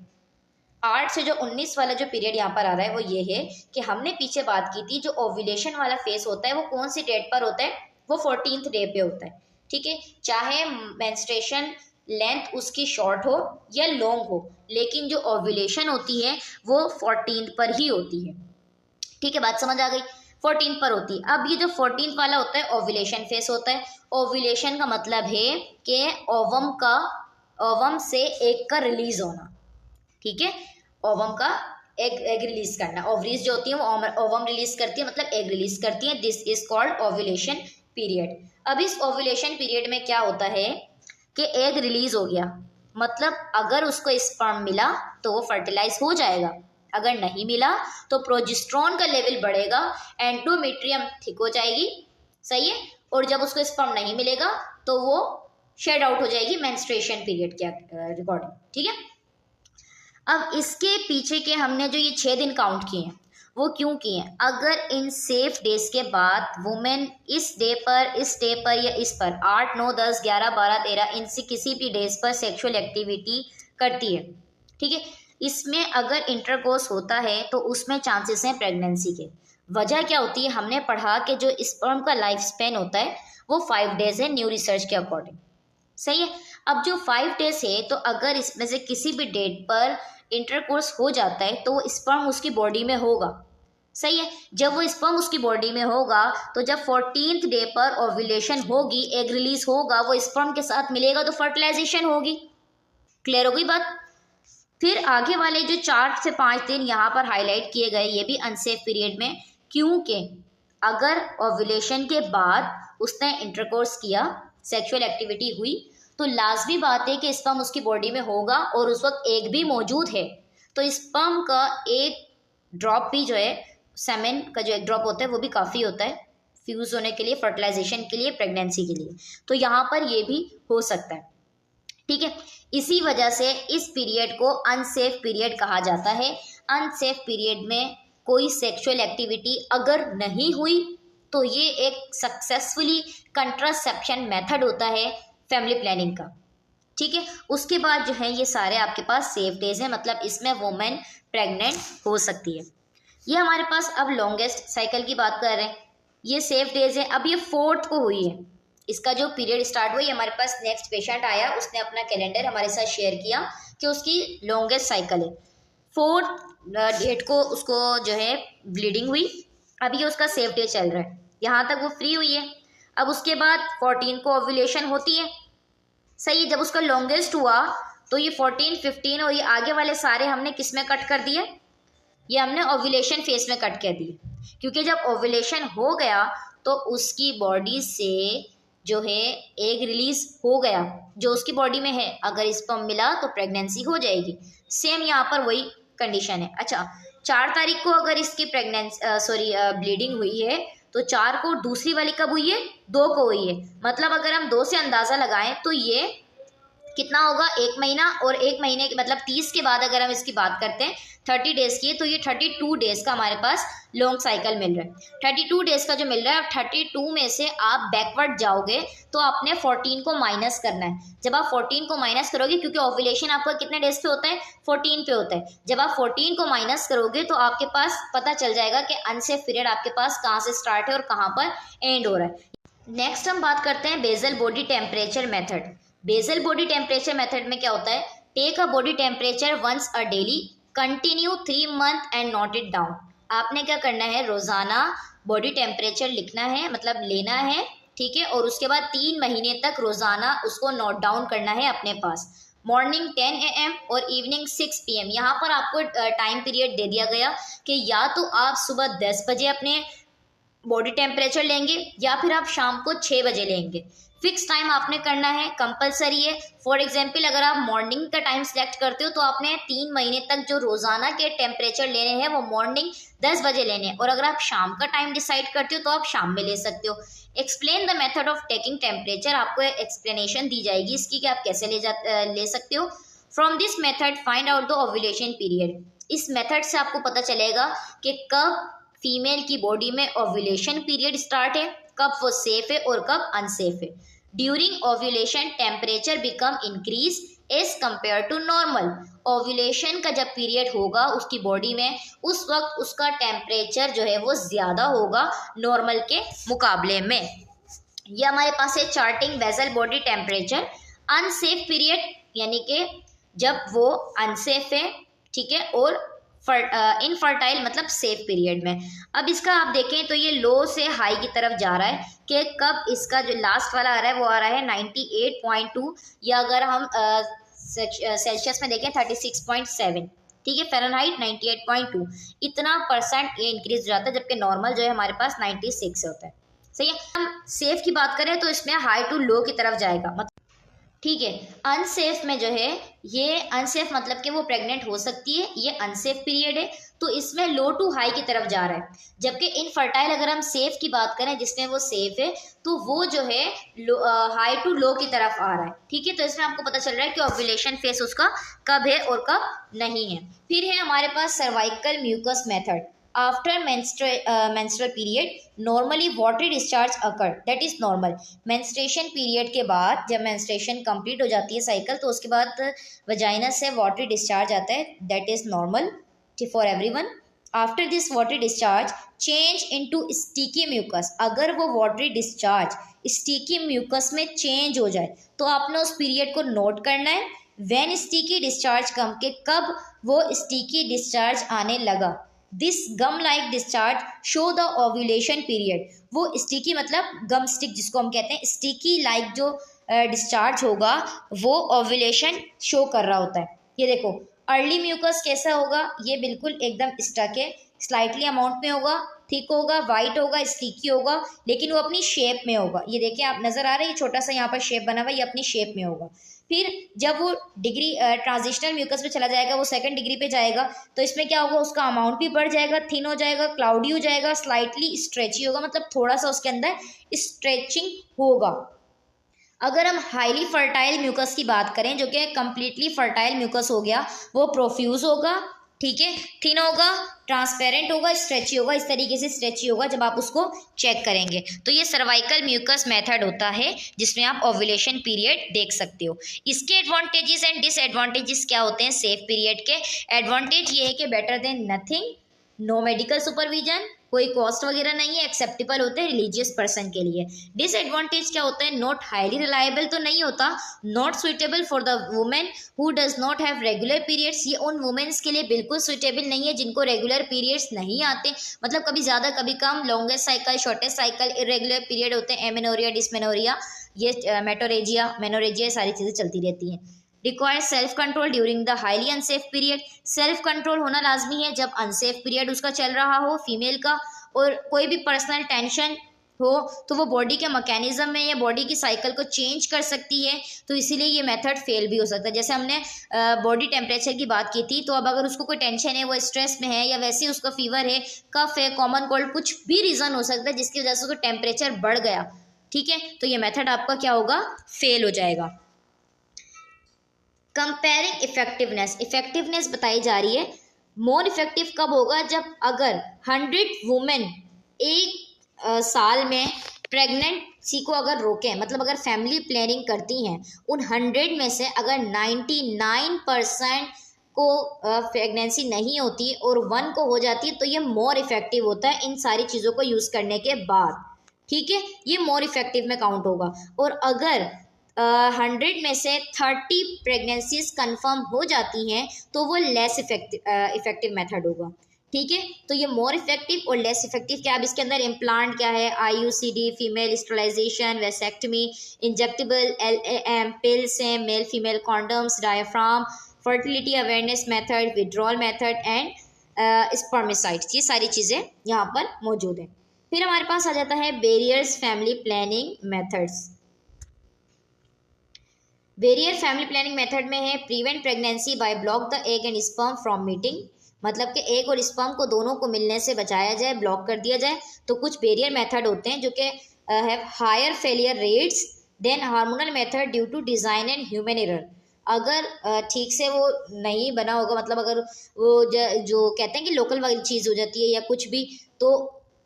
8 से जो 19 वाला जो पीरियड यहाँ पर आ रहा है, वो ये है कि हमने पीछे बात की थी, जो ओव्यूलेशन वाला फेस होता है वो कौन सी डेट पर होता है? वो 14th डे पे होता है। ठीक है, चाहे मेंस्ट्रुएशन लेंथ उसकी शॉर्ट हो या लॉन्ग हो, लेकिन जो ओव्यूलेशन होती है वो 14th पर ही होती है। ठीक है, बात समझ आ गई, 14th पर होती है। अब ये जो 14th वाला होता है, ओव्यूलेशन फेस होता है। ओव्यूलेशन का मतलब है कि ओवम से एग का रिलीज होना। ठीक है, ओवम का एग रिलीज करना। ओवरीज जो होती है वो ओवम रिलीज करती है, मतलब एग रिलीज करती है। This is called ovulation period. अब इस ओव्यूलेशन पीरियड में क्या होता है कि एग रिलीज हो गया, मतलब अगर उसको स्पर्म मिला तो वो फर्टिलाइज हो जाएगा, अगर नहीं मिला तो प्रोजेस्टेरोन का लेवल बढ़ेगा, एंडोमेट्रियम थिक हो जाएगी। सही है, और जब उसको स्पर्म नहीं मिलेगा तो वो शेड आउट हो जाएगी मेंस्ट्रुएशन पीरियड के रिकॉर्डिंग। ठीक है, अब इसके पीछे के हमने जो ये 6 दिन काउंट किए हैं, वो क्यों किए हैं? अगर इन सेफ डेज के बाद वुमेन इस डे पर या इस पर 8, 9, 10, 11, 12, 13 इनसे किसी भी डेज पर सेक्सुअल एक्टिविटी करती है, ठीक है, इसमें अगर इंटरकोर्स होता है तो उसमें चांसेस हैं प्रेगनेंसी के। वजह क्या होती है? हमने पढ़ा कि जो स्पर्म का लाइफ स्पेन होता है वो 5 डेज है न्यू रिसर्च के अकॉर्डिंग। सही है, अब जो 5 डेज है, तो अगर इसमें से किसी भी डेट पर इंटरकोर्स हो जाता है तो वो स्पर्म उसकी बॉडी में होगा। सही है, जब वो स्पर्म उसकी बॉडी में होगा तो जब 14th डे पर ओव्यूलेशन होगी, एग रिलीज होगा, वो स्पर्म के साथ मिलेगा तो फर्टिलाइजेशन होगी। क्लियर हो गई बात? फिर आगे वाले जो 4 से 5 दिन यहाँ पर हाईलाइट किए गए, ये भी अनसेफ पीरियड में, क्योंकि अगर ओव्यूलेशन के बाद उसने इंटरकोर्स किया, सेक्सुअल एक्टिविटी हुई, तो लाजमी बात है कि स्पर्म उसकी बॉडी में होगा और उस वक्त एग भी मौजूद है, तो स्पर्म का एक ड्रॉप भी जो है, सेमेन का जो एक ड्रॉप होता है वो भी काफ़ी होता है फ्यूज होने के लिए, फर्टिलाइजेशन के लिए, प्रेगनेंसी के लिए। तो यहाँ पर ये भी हो सकता है। ठीक है, इसी वजह से इस पीरियड को अनसेफ पीरियड कहा जाता है। अनसेफ पीरियड में कोई सेक्सुअल एक्टिविटी अगर नहीं हुई तो ये एक सक्सेसफुली कंट्रासेप्शन मेथड होता है फैमिली प्लानिंग का। ठीक है, उसके बाद जो है ये सारे आपके पास सेफ डेज हैं, मतलब इसमें वुमेन प्रेग्नेंट हो सकती है। ये हमारे पास अब लॉन्गेस्ट साइकिल की बात कर रहे हैं, ये सेफ डेज है। अब ये 4th को हुई है, इसका जो पीरियड स्टार्ट हुआ, ये हमारे पास नेक्स्ट पेशेंट आया, उसने अपना कैलेंडर हमारे साथ शेयर किया कि उसकी लॉन्गेस्ट साइकिल है। 4th डेट को उसको जो है ब्लीडिंग हुई। अब ये उसका सेफ डे चल रहा है, यहाँ तक वो फ्री हुई है। अब उसके बाद 14 को ओव्यूलेशन होती है। सही है, जब उसका लॉन्गेस्ट हुआ तो ये 14, 15 और ये आगे वाले सारे हमने किस में कट कर दिए? ये हमने ओव्यूलेशन फेज में कट कर दिए, क्योंकि जब ओव्यूलेशन हो गया तो उसकी बॉडी से जो है एग रिलीज हो गया जो उसकी बॉडी में है, अगर स्पर्म मिला तो प्रेगनेंसी हो जाएगी। सेम यहाँ पर वही कंडीशन है। अच्छा, 4 तारीख को अगर इसकी ब्लीडिंग हुई है तो 4 को दूसरी वाली कब हुई है? 2 को हुई है। मतलब अगर हम 2 से अंदाज़ा लगाएं तो ये कितना होगा? 1 महीना, और 1 महीने के मतलब 30 के बाद अगर हम इसकी बात करते हैं 30 डेज़ की, तो ये 32 डेज़ का हमारे पास लॉन्ग साइकिल मिल रहा है। 32 डेज़ का जो मिल रहा है, 32 में से आप बैकवर्ड जाओगे तो आपने 14 को माइनस करना है। जब आप 14 को माइनस करोगे, क्योंकि ओव्यूलेशन आपका कितने डेज पे होता है? 14 पे होता है। जब आप 14 को माइनस करोगे तो आपके पास पता चल जाएगा कि अनसेफ पीरियड आपके पास कहाँ से स्टार्ट है और कहाँ पर एंड हो रहा है। नेक्स्ट हम बात करते हैं basal body temperature method. Basal body temperature method में क्या होता है, take a body temperature once a daily, continue 3 month and note it down. आपने क्या करना है, रोजाना बॉडी टेम्परेचर लिखना है, मतलब लेना है, ठीक है, और उसके बाद 3 महीने तक रोजाना उसको नोट डाउन करना है अपने पास। मॉर्निंग 10 AM और इवनिंग 6 PM। यहाँ पर आपको टाइम पीरियड दे दिया गया कि या तो आप सुबह 10 बजे अपने बॉडी टेम्परेचर लेंगे या फिर आप शाम को 6 बजे लेंगे। फिक्स टाइम आपने करना है, कंपलसरी है। फॉर एग्जाम्पल अगर आप मॉर्निंग का टाइम सेलेक्ट करते हो तो आपने 3 महीने तक जो रोजाना के टेम्परेचर लेने हैं वो मॉर्निंग 10 बजे लेने हैं, और अगर आप शाम का टाइम डिसाइड करते हो तो आप शाम में ले सकते हो। Explain the method of taking temperature, आपको एक्सप्लेनेशन दी जाएगी इसकी कि आप कैसे ले सकते हो। From this method find out the ovulation period. इस मेथड से आपको पता चलेगा कि कब फीमेल की बॉडी में ओव्यूलेशन पीरियड स्टार्ट है, कब वो सेफ है और कब अनसेफ है। During ovulation temperature become increase as compare to normal. Ovulation का जब पीरियड होगा उसकी बॉडी में, उस वक्त उसका टेम्परेचर जो है वो ज्यादा होगा नॉर्मल के मुकाबले में। ये हमारे पास है charting basal body temperature. Unsafe period यानी कि जब वो अनसेफ है, ठीक है, और इनफर्टाइल मतलब सेफ पीरियड में। अब इसका आप देखें तो ये लो से हाई की तरफ जा रहा है कि कब इसका जो लास्ट वाला आ रहा है वो आ रहा है 98.2, या अगर हम सेल्सियस में देखें 36.7, ठीक है, फ़ारेनहाइट 98.2, इतना % ये इंक्रीज हो जाता है, जबकि नॉर्मल जो है हमारे पास 96 होता है। सही है। हम सेफ की बात करें तो इसमें हाई टू लो की तरफ जाएगा, ठीक है। अनसेफ में जो है, ये अनसेफ मतलब कि वो प्रेग्नेंट हो सकती है, ये अनसेफ पीरियड है, तो इसमें लो टू हाई की तरफ जा रहा है। जबकि इनफर्टाइल अगर हम सेफ की बात करें जिसमें वो सेफ है, तो वो जो है हाई टू लो की तरफ आ रहा है, ठीक है। तो इसमें आपको पता चल रहा है कि ओव्यूलेशन फेस उसका कब है और कब नहीं है। फिर है हमारे पास cervical mucus method. After menstrual period normally watery discharge occur, that is normal। menstruation period के बाद जब menstruation complete हो जाती है साइकिल, तो उसके बाद वजाइना से watery discharge आता है, that is normal for everyone। after this watery discharge change into sticky mucus। अगर वो watery discharge sticky mucus में change हो जाए तो आपने उस पीरियड को नोट करना है। when sticky discharge come, के कब वो sticky discharge आने लगा। This gum like discharge show the ovulation period. वो स्टिकी मतलब गम स्टिक जिसको हम कहते हैं, स्टिकी लाइक जो डिस्चार्ज होगा वो ओव्यूलेशन शो कर रहा होता है। ये देखो अर्ली म्यूकस कैसा होगा, ये बिल्कुल एकदम स्टक है, स्लाइटली अमाउंट में होगा, थिक होगा, वाइट होगा, स्टिकी होगा, लेकिन वो अपनी शेप में होगा। ये देखिए आप नजर आ रहा है, ये छोटा सा यहाँ पर शेप बना हुआ है, ये अपनी शेप में होगा। फिर जब वो डिग्री ट्रांजिशनल म्यूकस पे चला जाएगा, वो सेकंड डिग्री पे जाएगा, तो इसमें क्या होगा, उसका अमाउंट भी बढ़ जाएगा, थिन हो जाएगा, क्लाउडी हो जाएगा, स्लाइटली स्ट्रेची होगा, मतलब थोड़ा सा उसके अंदर स्ट्रेचिंग होगा। अगर हम हाईली फर्टाइल म्यूकस की बात करें, जो कि कम्प्लीटली फर्टाइल म्यूकस हो गया, वो प्रोफ्यूज होगा, ठीक है, थिन होगा, ट्रांसपेरेंट होगा, स्ट्रेची होगा, इस तरीके से स्ट्रेची होगा जब आप उसको चेक करेंगे। तो ये सर्वाइकल म्यूकस मेथड होता है जिसमें आप ओव्यूलेशन पीरियड देख सकते हो। इसके एडवांटेजेस एंड डिसएडवांटेजेस क्या होते हैं सेफ पीरियड के। एडवांटेज ये है कि better than nothing, no medical supervision, कोई कॉस्ट वगैरह नहीं है, एक्सेप्टेबल होते हैं रिलीजियस पर्सन के लिए। डिसएडवांटेज क्या होता है, नॉट हाईली रिलायबल तो नहीं होता, not suitable for the women who does not have regular periods. ये उन वुमेन्स के लिए बिल्कुल सुइटेबल नहीं है जिनको रेगुलर पीरियड्स नहीं आते, मतलब कभी ज़्यादा कभी कम, longest cycle, shortest cycle, irregular period होते हैं, एमेनोरिया, डिसमेनोरिया, ये मेटोरेजिया, मेनोरेजिया, सारी चीज़ें चलती रहती हैं। Require self control during the highly unsafe period. Self control होना लाजमी है जब अनसेफ पीरियड उसका चल रहा हो फीमेल का, और कोई भी पर्सनल टेंशन हो तो वो बॉडी के मैकेनिज्म में या बॉडी की साइकिल को चेंज कर सकती है, तो इसीलिए ये मेथड फेल भी हो सकता है। जैसे हमने बॉडी टेम्परेचर की बात की थी, तो अब अगर उसको कोई टेंशन है, वो स्ट्रेस में है, या वैसे उसका फीवर है, कफ है, कॉमन कोल्ड, कुछ भी रीज़न हो सकता है जिसकी वजह से उसका टेम्परेचर बढ़ गया, ठीक है, तो ये मेथड आपका क्या होगा, फेल हो जाएगा। कंपेयरिंग इफेक्टिवनेस, इफेक्टिवनेस बताई जा रही है। मोर इफेक्टिव कब होगा, जब अगर 100 वुमेन एक साल में प्रेगनेंसी को अगर रोकें, मतलब अगर फैमिली प्लानिंग करती हैं, उन 100 में से अगर 99% को प्रेगनेंसी नहीं होती और 1 को हो जाती है, तो ये मोर इफेक्टिव होता है इन सारी चीज़ों को यूज़ करने के बाद, ठीक है, ये मोर इफेक्टिव में काउंट होगा। और अगर 100 में से 30 प्रेगनेंसीज कंफर्म हो जाती हैं तो वो लेस इफेक्टिव मेथड होगा। ठीक है, तो ये मोर इफेक्टिव और लेस इफेक्टिव क्या, अब इसके अंदर इम्प्लांट क्या है, IUCD, female sterilisation, vasectomy, injectable LAM pills हैं, male female condoms, diaphragm, fertility awareness method, withdrawal method and spermicides, ये सारी चीज़ें यहाँ पर मौजूद हैं। फिर हमारे पास आ जाता है barriers family planning methods. Barrier family planning method में है prevent pregnancy bye block the egg and sperm from meeting, मतलब कि एग और स्पर्म को दोनों को मिलने से बचाया जाए, ब्लॉक कर दिया जाए। तो कुछ बैरियर मेथड होते हैं जो कि have higher failure rates than hormonal method due to design and human error. अगर ठीक से वो नहीं बना होगा, मतलब अगर वो जो कहते हैं कि लोकल वाली चीज़ हो जाती है या कुछ भी, तो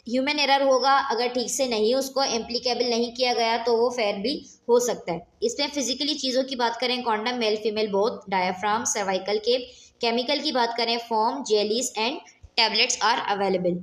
ह्यूमन एरर होगा। अगर ठीक से नहीं उसको एम्प्लीकेबल नहीं किया गया तो वो फेल भी हो सकता है। इसमें फिजिकली चीज़ों की बात करें, condom male female both, diaphragm, cervical cap. Chemical की बात करें, foam, jellies and tablets are available.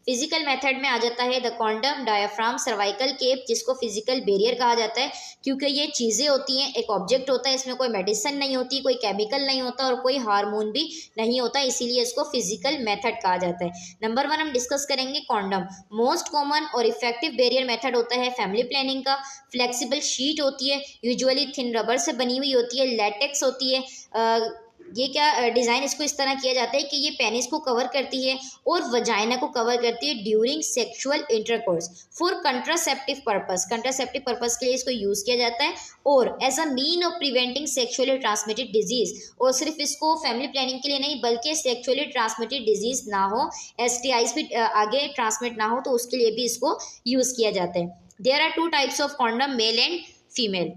Physical method में आ जाता है the condom, diaphragm, cervical cap, जिसको फिजिकल बैरियर कहा जाता है क्योंकि ये चीज़ें होती हैं, एक ऑब्जेक्ट होता है, इसमें कोई मेडिसिन नहीं होती, कोई केमिकल नहीं होता और कोई हार्मोन भी नहीं होता, इसीलिए इसको फिजिकल मेथड कहा जाता है। नंबर 1 हम डिस्कस करेंगे कॉन्डम। मोस्ट कॉमन और इफेक्टिव बैरियर मेथड होता है फैमिली प्लानिंग का। फ्लेक्सिबल शीट होती है, यूजुअली थिन रबर से बनी हुई होती है, लेटेक्स होती है। ये क्या डिज़ाइन इसको इस तरह किया जाता है कि ये पेनिस को कवर करती है और वजाइना को कवर करती है during sexual intercourse for contraceptive purpose. Contraceptive purpose के लिए इसको यूज़ किया जाता है और as a mean of preventing sexually transmitted disease. और सिर्फ इसको फैमिली प्लानिंग के लिए नहीं बल्कि सेक्सुअली ट्रांसमिटेड डिजीज ना हो, STIs भी आगे ट्रांसमिट ना हो, तो उसके लिए भी इसको यूज़ किया जाता है। There are 2 types of condom, male and female.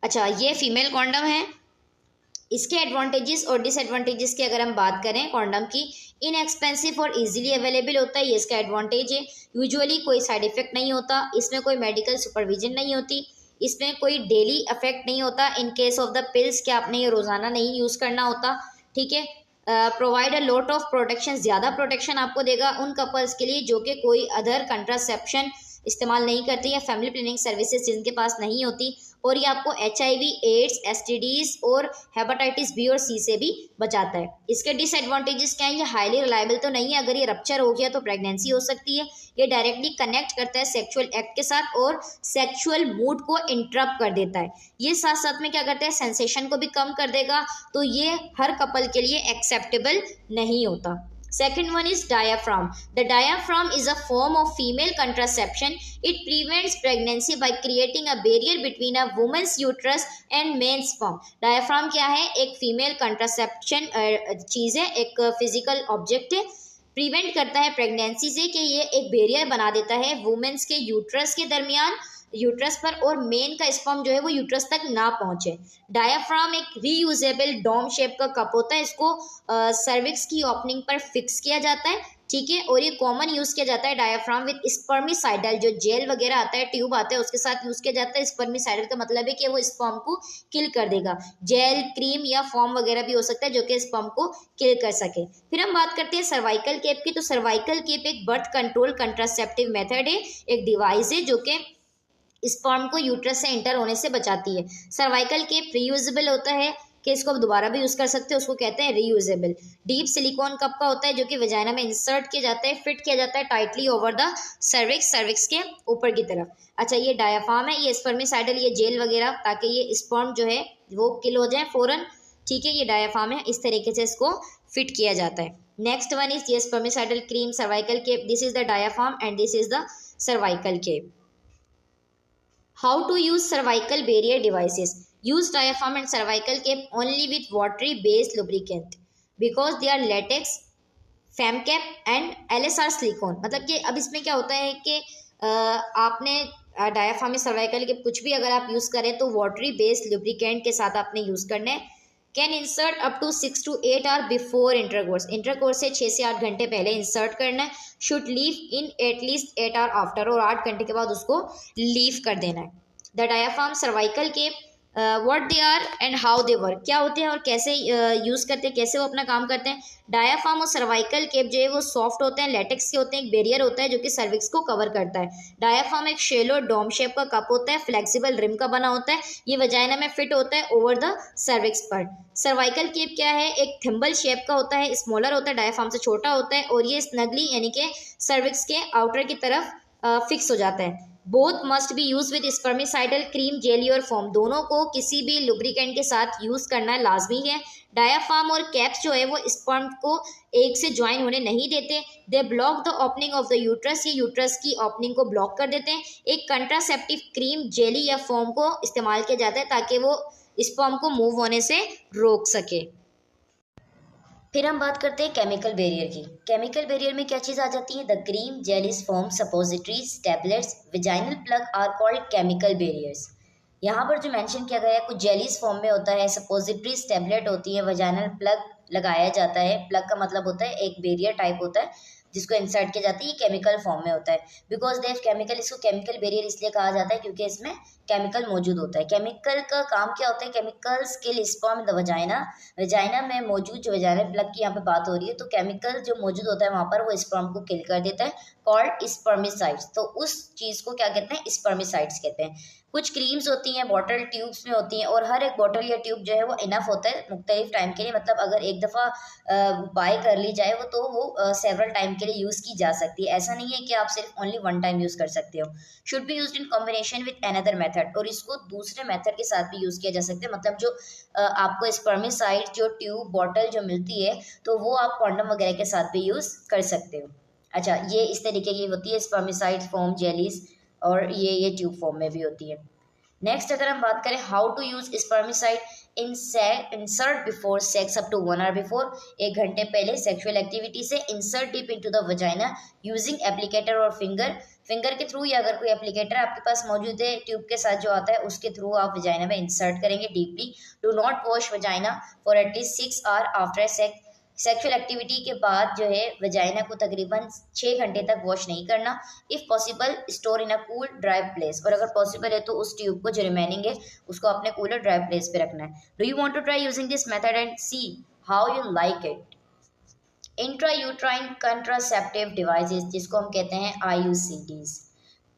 अच्छा, ये फीमेल कॉन्डम है। इसके एडवांटेजेस और डिसएडवांटेजेस की अगर हम बात करें कॉन्डम की, इनएक्सपेंसिव और इजीली अवेलेबल होता है, ये इसका एडवांटेज है। यूजुअली कोई साइड इफेक्ट नहीं होता, इसमें कोई मेडिकल सुपरविजन नहीं होती, इसमें कोई डेली इफेक्ट नहीं होता in case of the pills, कि आपने ये रोज़ाना नहीं यूज़ करना होता। ठीक है, provide a lot of protection, ज़्यादा प्रोटेक्शन आपको देगा उन कपल्स के लिए जो कि कोई अदर कंट्रासेप्शन इस्तेमाल नहीं करती या फैमिली प्लानिंग सर्विसेज जिनके पास नहीं होती। और ये आपको HIV, एड्स, STDs और हेपेटाइटिस B और C से भी बचाता है। इसके डिसएडवांटेजेस क्या हैं, ये हाईली रिलायबल तो नहीं है, अगर ये रप्चर हो गया तो प्रेगनेंसी हो सकती है। ये डायरेक्टली कनेक्ट करता है सेक्सुअल एक्ट के साथ और सेक्सुअल मूड को इंटरप्ट कर देता है। ये साथ साथ में क्या करता है, सेंसेशन को भी कम कर देगा, तो ये हर कपल के लिए एक्सेप्टेबल नहीं होता। Second one is diaphragm. The diaphragm is a form of female contraception. It prevents pregnancy by creating a barrier between a woman's uterus and man's sperm. Diaphragm क्या है, एक फीमेल कंट्रासेप्शन चीज़ है, एक physical object है। Prevent करता है pregnancy से, कि ये एक बैरियर बना देता है वुमेन्स के यूट्रस के दरमियान, यूट्रस पर, और मेन का स्पर्म जो है वो यूट्रस तक ना पहुंचे। डायाफ्राम एक रीयूजेबल डोम शेप का कप होता है, इसको सर्विक्स की ओपनिंग पर फिक्स किया जाता है। ठीक है, और ये कॉमन यूज़ किया जाता है डायाफ्राम विद स्पर्मिसाइडल, जो जेल वगैरह आता है, ट्यूब आता है, उसके साथ यूज़ किया जाता है। स्पर्मिसाइडल का मतलब है कि वो स्पर्म को किल कर देगा। जेल, क्रीम या फॉर्म वगैरह भी हो सकता है जो कि स्पर्म को किल कर सके। फिर हम बात करते हैं सर्वाइकल केप की। तो सर्वाइकल केप एक बर्थ कंट्रोल कंट्रासेप्टिव मेथड है, एक डिवाइस है जो कि स्पर्म को यूट्रस से एंटर होने से बचाती है। सर्वाइकल केप रीयूजेबल होता है कि इसको आप दोबारा भी यूज़ कर सकते हैं, उसको कहते हैं रीयूजेबल। डीप सिलिकॉन कप का होता है जो कि वजाइना में इंसर्ट किया जाता है, फिट किया जाता है tightly over the cervix, cervix के ऊपर की तरफ। अच्छा, ये डायाफ्राम है, ये स्पर्मिसाइडल, ये जेल वगैरह, ताकि ये स्पर्म जो है वो किल हो जाए फ़ौरन। ठीक है, ये डायाफ्राम है, इस तरीके से इसको फिट किया जाता है। नेक्स्ट वन इज ये spermicidal cream, cervical cap, this is the diaphragm and this is the cervical cap. How to use cervical barrier devices? Use diaphragm and cervical cape only with watery based lubricant because they are latex, femcap and LSR silicone। मतलब कि अब इसमें क्या होता है कि आपने diaphragm में सर्वाइकल केप कुछ भी अगर आप यूज़ करें तो वाटरी बेस्ड लुब्रिकेंट के साथ आपने यूज़ करना है। Can insert up to 6 to 8 hour before intercourse, intercourse से 6 से 8 घंटे पहले इंसर्ट करना है। Should leave in at least 8 hour after, और 8 घंटे के बाद उसको लीव कर देना है। The diaphragm cervical cap what they are and how they work, क्या होते हैं और कैसे यूज़ करते हैं, कैसे वो अपना काम करते हैं। डायाफ्राम और सर्वाइकल केप जो है वो सॉफ्ट होते हैं, लेटेक्स के होते हैं, एक बैरियर होता है जो कि सर्विक्स को कवर करता है। डायाफ्राम एक शेलो डोम शेप का कप होता है, फ्लेक्सिबल रिम का बना होता है, ये वजाइना में फिट होता है ओवर द सर्विक्स पर। सर्वाइकल केप क्या है, एक थिम्बल शेप का होता है, स्मॉलर होता है, डायाफ्राम से छोटा होता है और ये स्नगली यानी कि सर्विक्स के आउटर की तरफ फिक्स हो जाता है। Both must be use with spermicidal cream, jelly और फोम, दोनों को किसी भी लुब्रिकेंट के साथ यूज करना लाजमी है। डायाफ्राम और कैप्स जो है वो स्पर्म को एक से ज्वाइन होने नहीं देते, they block the opening of the uterus, ये यूट्रस की ओपनिंग को ब्लॉक कर देते हैं। एक कंट्रासेप्टिव क्रीम, जेली या फोम को इस्तेमाल किया जाता है ताकि वो स्पर्म को मूव होने से रोक सके। फिर हम बात करते हैं केमिकल बैरियर की। केमिकल बैरियर में क्या चीज़ आ जाती है, the cream, jellies, foam, suppositories, tablets, vaginal plug are called chemical barriers. यहाँ पर जो मेंशन किया गया है कुछ जेलीज फॉर्म में होता है, सपोजिटरीज टैबलेट होती है, वजाइनल प्लग लगाया जाता है। प्लग का मतलब होता है एक बैरियर टाइप होता है जिसको इंसर्ट किया जाता है, ये केमिकल फॉर्म में होता है। बिकॉज दे हैव केमिकल, इसको केमिकल बैरियर इसलिए कहा जाता है क्योंकि इसमें केमिकल मौजूद होता है। केमिकल का काम क्या होता है, chemicals kill sperm in the vagina, vagina में मौजूद जो वजाइनल प्लग की यहाँ पे बात हो रही है, तो केमिकल जो मौजूद होता है वहाँ पर वो स्पर्म को किल कर देता है, कॉल्ड स्पर्मिसाइड्स। तो उस चीज़ को क्या कहते हैं, स्पर्मिसाइड्स कहते हैं। कुछ क्रीम्स होती हैं बॉटल ट्यूब्स में होती हैं और हर एक बॉटल या ट्यूब जो है वो इनफ होता है मुख्तलिफ टाइम के लिए, मतलब अगर एक दफ़ा बाय कर ली जाए वो तो वो सेवरल टाइम के लिए यूज़ की जा सकती है। ऐसा नहीं है कि आप सिर्फ ओनली वन टाइम यूज़ कर सकते हो। Should be used in combination with another method, और इसको दूसरे मेथड के साथ भी यूज़ किया जा सकता है। मतलब जो आपको स्पर्मिसाइड जो ट्यूब बॉटल जो मिलती है तो वो आप कॉन्डम वगैरह के साथ भी यूज़ कर सकते हो। अच्छा, ये इस तरीके की होती है स्पर्मिसाइड, फोम, जेलीज, और ये ट्यूब फॉर्म में भी होती है। नेक्स्ट अगर हम बात करें how to use spermicide, insert before sex up to 1 hour before, 1 घंटे पहले सेक्सुअल एक्टिविटी से insert deep into the vagina using applicator और फिंगर के थ्रू, या अगर कोई एप्लीकेटर आपके पास मौजूद है ट्यूब के साथ जो आता है उसके थ्रू आप वजाइना में इंसर्ट करेंगे deeply. Do not wash vagina for at least 6 hour after sex, sexual activity के बाद जो है वजाइना को तकरीबन 6 घंटे तक वॉश नहीं करना। If possible store in a cool dry place, और अगर पॉसिबल है तो उस ट्यूब को जो रिमेनिंग है उसको अपने कूलर ड्राई प्लेस पे रखना है। Do you want to try using this method and see how you like it. Intrauterine contraceptive devices, जिसको हम कहते हैं IUCDs,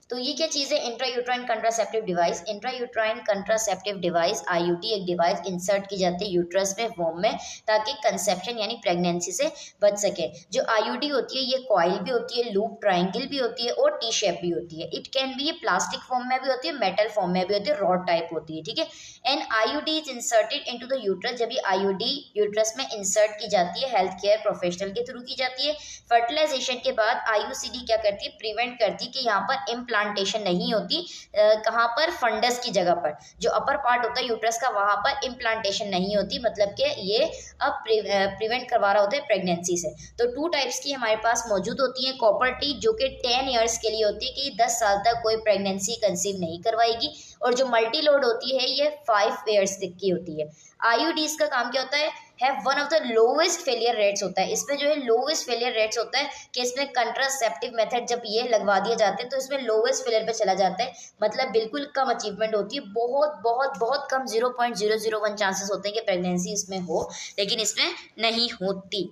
तो ये क्या चीज़ है, intrauterine contraceptive device. Intrauterine contraceptive device IUD एक डिवाइस इंसर्ट की जाती है यूट्रस में, वोम में, ताकि कंसेप्शन यानी प्रेगनेंसी से बच सके। जो IUD होती है ये कॉइल भी होती है, लूप, ट्राइंगल भी होती है और टी शेप भी होती है। इट कैन बी, ये प्लास्टिक फॉर्म में भी होती है, मेटल फॉर्म में भी होती है, रॉड टाइप होती है, ठीक है। And IUD is inserted into the uterus, जब ये IUD यूट्रस में इंसर्ट की जाती है हेल्थ केयर प्रोफेशनल के थ्रू की जाती है। फर्टिलाइजेशन के बाद IUCD क्या करती है, प्रिवेंट करती है कि यहाँ पर इम्प्लांटेशन नहीं होती, कहाँ पर, फंडस की जगह पर, जो अपर पार्ट होता है यूट्रस का वहाँ पर इम्प्लांटेशन नहीं होती, मतलब कि ये अब प्रिवेंट करवा रहा होता है प्रेगनेंसी से। तो 2 टाइप्स की हमारे पास मौजूद होती है, कॉपर टी जो कि 10 ईयर्स के लिए होती है कि 10 साल तक कोई प्रेगनेंसी कंसीव नहीं करवाएगी, और जो मल्टी लोड होती है ये 5 ईयर्स तक की होती है। IUDs का काम क्या होता है one of the lowest failure rates होता है, इसमें जो है लोवेस्ट फेलियर रेट्स होता है कि इसमें कंट्रासेप्टिव मेथड जब ये लगवा दिए जाते हैं तो इसमें लोवेस्ट फेलियर पे चला जाता है, मतलब बिल्कुल कम अचीवमेंट होती है, बहुत बहुत बहुत कम 0.001 चांसेस होते हैं कि प्रेगनेंसी इसमें हो, लेकिन इसमें नहीं होती।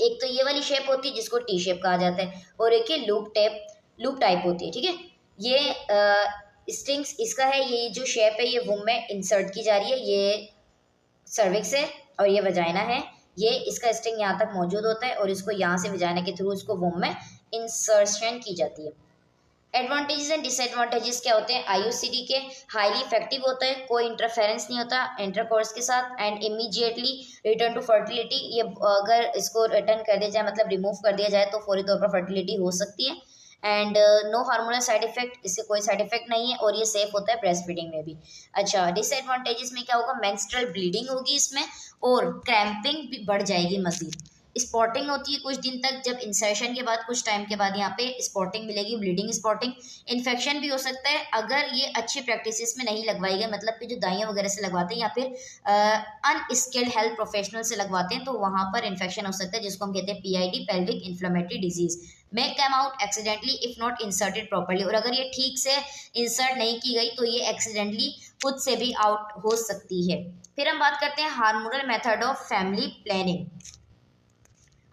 एक तो ये वाली शेप होती है जिसको टी शेप कहा जाता है, और एक ही लूप टाइप होती है, ठीक है। ये स्ट्रिंग्स इसका है, ये जो शेप है ये वुम में इंसर्ट की जा रही है, ये सर्विक्स है और ये वजाइना है, ये इसका स्ट्रिंग यहाँ तक मौजूद होता है और इसको यहाँ से वजाइना के थ्रू इसको वोम में इंसर्शन की जाती है। एडवांटेजेस एंड डिसएडवांटेजेस क्या होते हैं IUCD के, हाईली इफेक्टिव होता है, कोई इंटरफेरेंस नहीं होता इंटरकोर्स के साथ, and immediately return to fertility, ये अगर इसको रिटर्न कर दिया जाए मतलब रिमूव कर दिया जाए तो फौरी तौर पर फर्टिलिटी हो सकती है। And no hormonal side effect, इससे कोई साइड इफेक्ट नहीं है, और ये सेफ होता है ब्रेस्ट फीडिंग में भी। अच्छा, डिसएडवांटेजेस में क्या होगा, मेंस्ट्रुअल ब्लीडिंग होगी इसमें, और क्रैम्पिंग भी बढ़ जाएगी मजीद। स्पॉटिंग होती है कुछ दिन तक, जब इंसर्शन के बाद कुछ टाइम के बाद यहाँ पे स्पॉटिंग मिलेगी, ब्लीडिंग स्पॉटिंग। इन्फेक्शन भी हो सकता है अगर ये अच्छी प्रैक्टिसेस में नहीं लगवाई गई, मतलब कि जो दाइयाँ वगैरह से लगवाते हैं या फिर अनस्किल्ड हेल्थ प्रोफेशनल से लगवाते हैं, तो वहाँ पर इन्फेक्शन हो सकता है, जिसको हम कहते हैं PID, pelvic inflammatory disease. May come out accidentally if not inserted properly, और अगर ये ठीक से इंसर्ट नहीं की गई तो ये एक्सीडेंटली खुद से भी आउट हो सकती है। फिर हम बात करते हैं hormonal method of family planning.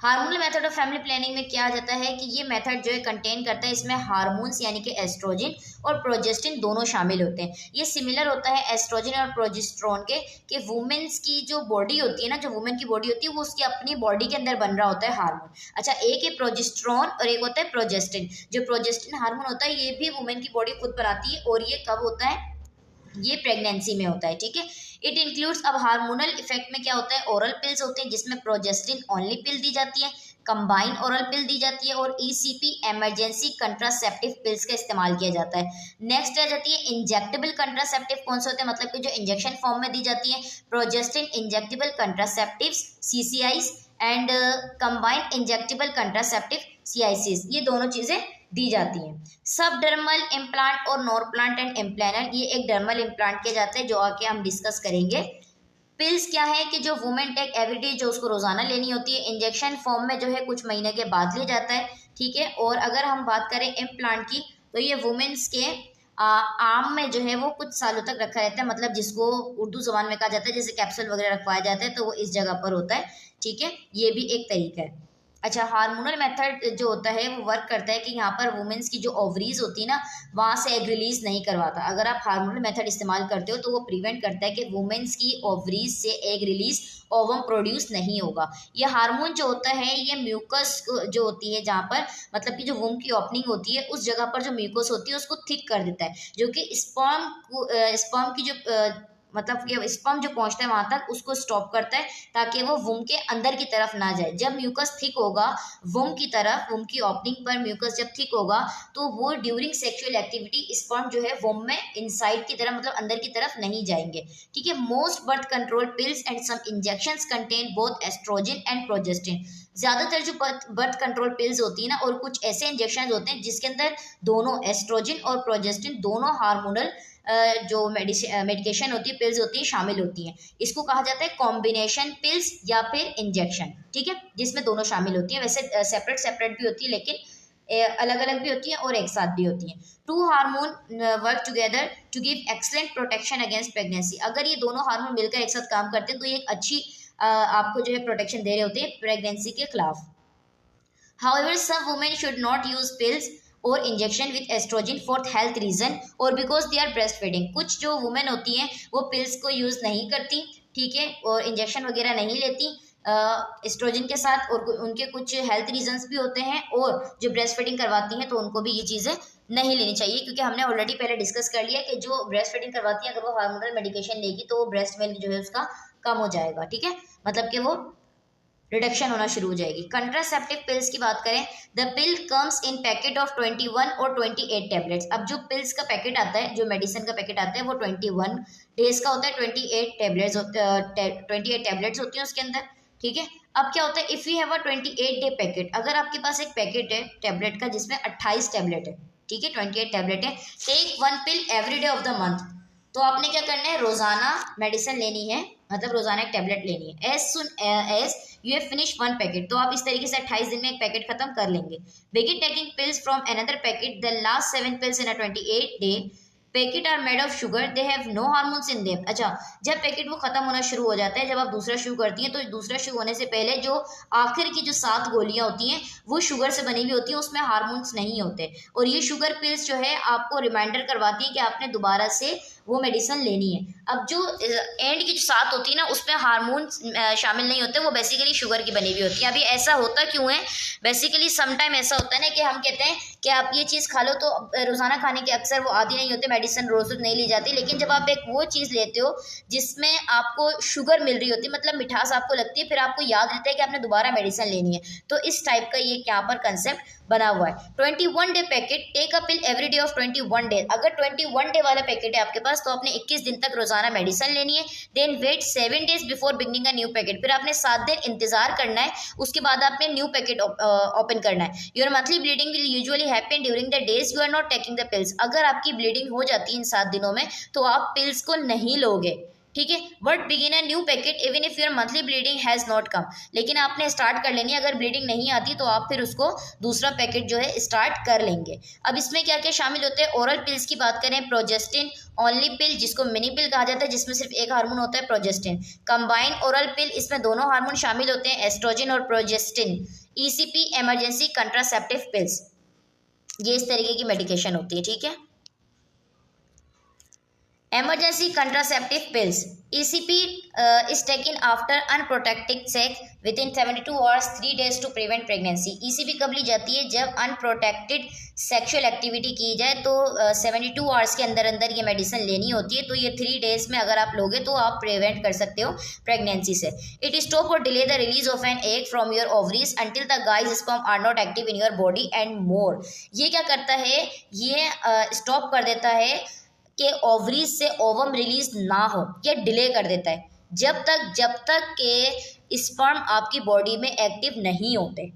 Hormonal method of family planning में क्या आ जाता है कि ये मेथड जो है कंटेन करता है, इसमें हार्मोन्स यानी कि एस्ट्रोजन और प्रोजेस्टिन दोनों शामिल होते हैं। ये सिमिलर होता है एस्ट्रोजन और प्रोजेस्टेरोन के, कि वुमेन्स की जो बॉडी होती है ना, जो वुमेन की बॉडी होती है वो उसकी अपनी बॉडी के अंदर बन रहा होता है हार्मोन। अच्छा, एक है प्रोजेस्टेरोन और एक होता है प्रोजेस्टिन। जो प्रोजेस्टिन हार्मोन होता है ये भी वुमेन की बॉडी खुद बनाती है, और ये कब होता है, ये प्रेगनेंसी में होता है, ठीक है। इट इंक्लूड्स, अब हार्मोनल इफेक्ट में क्या होता है, ओरल पिल्स होते हैं जिसमें प्रोजेस्टिन ओनली पिल दी जाती है, कंबाइन ओरल पिल दी जाती है, और ECP इमरजेंसी कंट्रासेप्टिव पिल्स का इस्तेमाल किया जाता है। नेक्स्ट आ जाती है इंजेक्टेबल कंट्रासेप्टिव, कौन से होते हैं, मतलब कि जो इंजेक्शन फॉर्म में दी जाती है, progestin injectable contraceptives CCIs and combined injectable contraceptive CICs, ये दोनों चीजें दी जाती हैं। सब डर्मल इम्प्लांट और नॉर प्लांट एंड इम्प्लानर, ये एक डर्मल इम्प्लांट के जाते हैं जो आके हम डिस्कस करेंगे। पिल्स क्या है कि जो वुमेन टेक एवरीडे, जो उसको रोजाना लेनी होती है, इंजेक्शन फॉर्म में जो है कुछ महीने के बाद लिया जाता है, ठीक है। और अगर हम बात करें इम्प्लांट की, तो ये वुमेन्स के आर्म में जो है वो कुछ सालों तक रखा रहता है, मतलब जिसको उर्दू जबान में कहा जाता है जैसे कैप्सूल वगैरह रखवाया जाता है, तो वो इस जगह पर होता है, ठीक है। ये भी एक तरीका है। अच्छा, हार्मोनल मेथड जो होता है वो वर्क करता है कि यहाँ पर वुमेन्स की जो ओवरीज होती है ना, वहाँ से एग रिलीज नहीं करवाता। अगर आप हार्मोनल मेथड इस्तेमाल करते हो तो वो प्रिवेंट करता है कि वुमेन्स की ओवरीज से एग रिलीज, ओवम प्रोड्यूस नहीं होगा। ये हार्मोन जो होता है ये म्यूकस जो होती है, जहाँ पर मतलब कि जो वुम की ओपनिंग होती है उस जगह पर जो म्यूकस होती है उसको थिक कर देता है, जो कि स्पर्म की जो मतलब कि स्पर्म जो पहुंचता है वहां तक उसको स्टॉप करता है, ताकि वो वुम के अंदर की तरफ ना जाए। जब म्यूकस थिक होगा वुम की तरफ, वुम की ओपनिंग पर म्यूकस जब थिक होगा तो वो ड्यूरिंग सेक्सुअल एक्टिविटी स्पर्म जो है वुम में इनसाइड की तरफ, मतलब अंदर की तरफ नहीं जाएंगे, ठीक है। Most birth control pills and some injections contain both estrogen and progestin. ज्यादातर जो बर्थ कंट्रोल पिल्स होती है ना, और कुछ ऐसे इंजेक्शन होते हैं जिसके अंदर दोनों एस्ट्रोजन और प्रोजेस्टिन, दोनों हार्मोनल जो मेडिकेशन होती है, पिल्स होती है, शामिल होती हैं। इसको कहा जाता है कॉम्बिनेशन पिल्स या फिर इंजेक्शन, ठीक है, जिसमें दोनों शामिल होती हैं। वैसे सेपरेट सेपरेट भी होती है, लेकिन अलग अलग भी होती है और एक साथ भी होती हैं। Two hormone work together to give excellent protection against pregnancy. अगर ये दोनों हार्मोन मिलकर एक साथ काम करते हैं तो ये एक अच्छी आपको जो है प्रोटेक्शन दे रहे होते हैं प्रेगनेंसी के खिलाफ। However, some women should not use pills और injection with estrogen for health reason or because they are breast feeding. कुछ जो वुमेन होती हैं वो पिल्स को यूज़ नहीं करती, ठीक है, और इंजेक्शन वगैरह नहीं लेती एस्ट्रोजन के साथ, और उनके कुछ हेल्थ रीजंस भी होते हैं, और जो ब्रेस्ट फीडिंग करवाती हैं तो उनको भी ये चीज़ें नहीं लेनी चाहिए, क्योंकि हमने ऑलरेडी पहले डिस्कस कर लिया कि जो ब्रेस्ट फीडिंग करवाती है अगर वो हार्मोनल मेडिकेशन लेगी तो वो ब्रेस्ट मिल्क जो है उसका कम हो जाएगा, ठीक है, मतलब कि वो रिडक्शन होना शुरू हो जाएगी। कंट्रासेप्टिव पिल्स की बात करें, the pill comes in packet of 21 और 28 टैबलेट्स। अब जो पिल्स का पैकेट आता है, जो मेडिसिन का पैकेट आता है वो 21 डेज का होता है, 28 टैबलेट्स होती हैं उसके अंदर, ठीक है। अब क्या होता है, if you have a 28 day packet, अगर आपके पास एक पैकेट है टैबलेट का जिसमें 28 टैबलेट है, ठीक है, 28 टैबलेट है, take 1 pill every day of the month. तो आपने क्या करना है, रोजाना मेडिसिन लेनी है, मतलब रोजाना एक टैबलेट लेनी है। As soon as you have finish 1 packet, तो आप इस तरीके से 28 दिन में एक पैकेट खत्म कर लेंगे। Begin taking pills from another packet, the last 7 pills in a 28 day packet are made of sugar, they have no hormones in them. अच्छा, जब पैकेट वो खत्म होना शुरू हो जाता है, जब आप दूसरा शुरू करती हैं, तो दूसरा शुरू होने से पहले जो आखिर की जो 7 गोलियां होती हैं वो शुगर से बनी हुई होती हैं, उसमें हार्मोन्स नहीं होते, और ये शुगर पिल्स जो है आपको रिमाइंडर करवाती है कि आपने दोबारा से वो मेडिसिन लेनी है। अब जो एंड की जो 7 होती है ना उसमें हार्मोन्स शामिल नहीं होते, वो बेसिकली शुगर की बनी हुई होती है। अभी ऐसा होता क्यों है, बेसिकली समटाइम ऐसा होता है ना कि हम कहते हैं कि आप ये चीज़ खा लो, तो रोज़ाना खाने के अक्सर वो आदी नहीं होते, मेडिसिन रोज़ नहीं ली जाती, लेकिन जब आप एक वो चीज़ लेते हो जिसमें आपको शुगर मिल रही होती है, मतलब मिठास आपको लगती है, फिर आपको याद रहता है कि आपने दोबारा मेडिसिन लेनी है, तो इस टाइप का ये यहाँ पर कंसेप्ट बना हुआ है। 21 day packet, take a pill every day of 21 day. अगर 21 डे वाला पैकेट है आपके पास तो आपने 21 दिन तक रोजाना रोजाना मेडिसिन लेनी है। Then wait 7 days before beginning a new packet, फिर आपने 7 दिन इंतजार करना है, उसके बाद आपने न्यू पैकेट ओपन करना है। Your monthly bleeding will usually happen during the days you are not taking the pills. अगर आपकी ब्लीडिंग हो जाती है इन 7 दिनों में तो आप पिल्स को नहीं लोगे, ठीक है। But begin a new packet even if your monthly bleeding has not come, लेकिन आपने स्टार्ट कर लेनी है। अगर ब्लीडिंग नहीं आती तो आप फिर उसको दूसरा पैकेट जो है स्टार्ट कर लेंगे। अब इसमें क्या क्या शामिल होते हैं, ओरल पिल्स की बात करें, प्रोजेस्टिन ओनली पिल जिसको मिनी पिल कहा जाता है, जिसमें सिर्फ एक हार्मोन होता है प्रोजेस्टिन। कंबाइन ओरल पिल, इसमें दोनों हार्मोन शामिल होते हैं, एस्ट्रोजन और progestin. ECP emergency contraceptive pills, ये इस तरीके की मेडिकेशन होती है, ठीक है। Emergency contraceptive pills ECP is taken after unprotected sex within 72 hours 3 days to prevent pregnancy। ECP कब ली जाती है, जब अनप्रोटेक्टेड सेक्सुअल एक्टिविटी की जाए तो 72 आवर्स के अंदर अंदर ये मेडिसिन लेनी होती है। तो ये 3 डेज में अगर आप लोगे तो आप प्रिवेंट कर सकते हो प्रेगनेंसी से। It stop or delay the release of an egg from your ovaries until the guys sperm are not active in your body and more. ये क्या करता है, ये स्टॉप कर देता है कि ओवरीज से ओवम रिलीज ना हो, या डिले कर देता है जब तक के स्पर्म आपकी बॉडी में एक्टिव नहीं होते,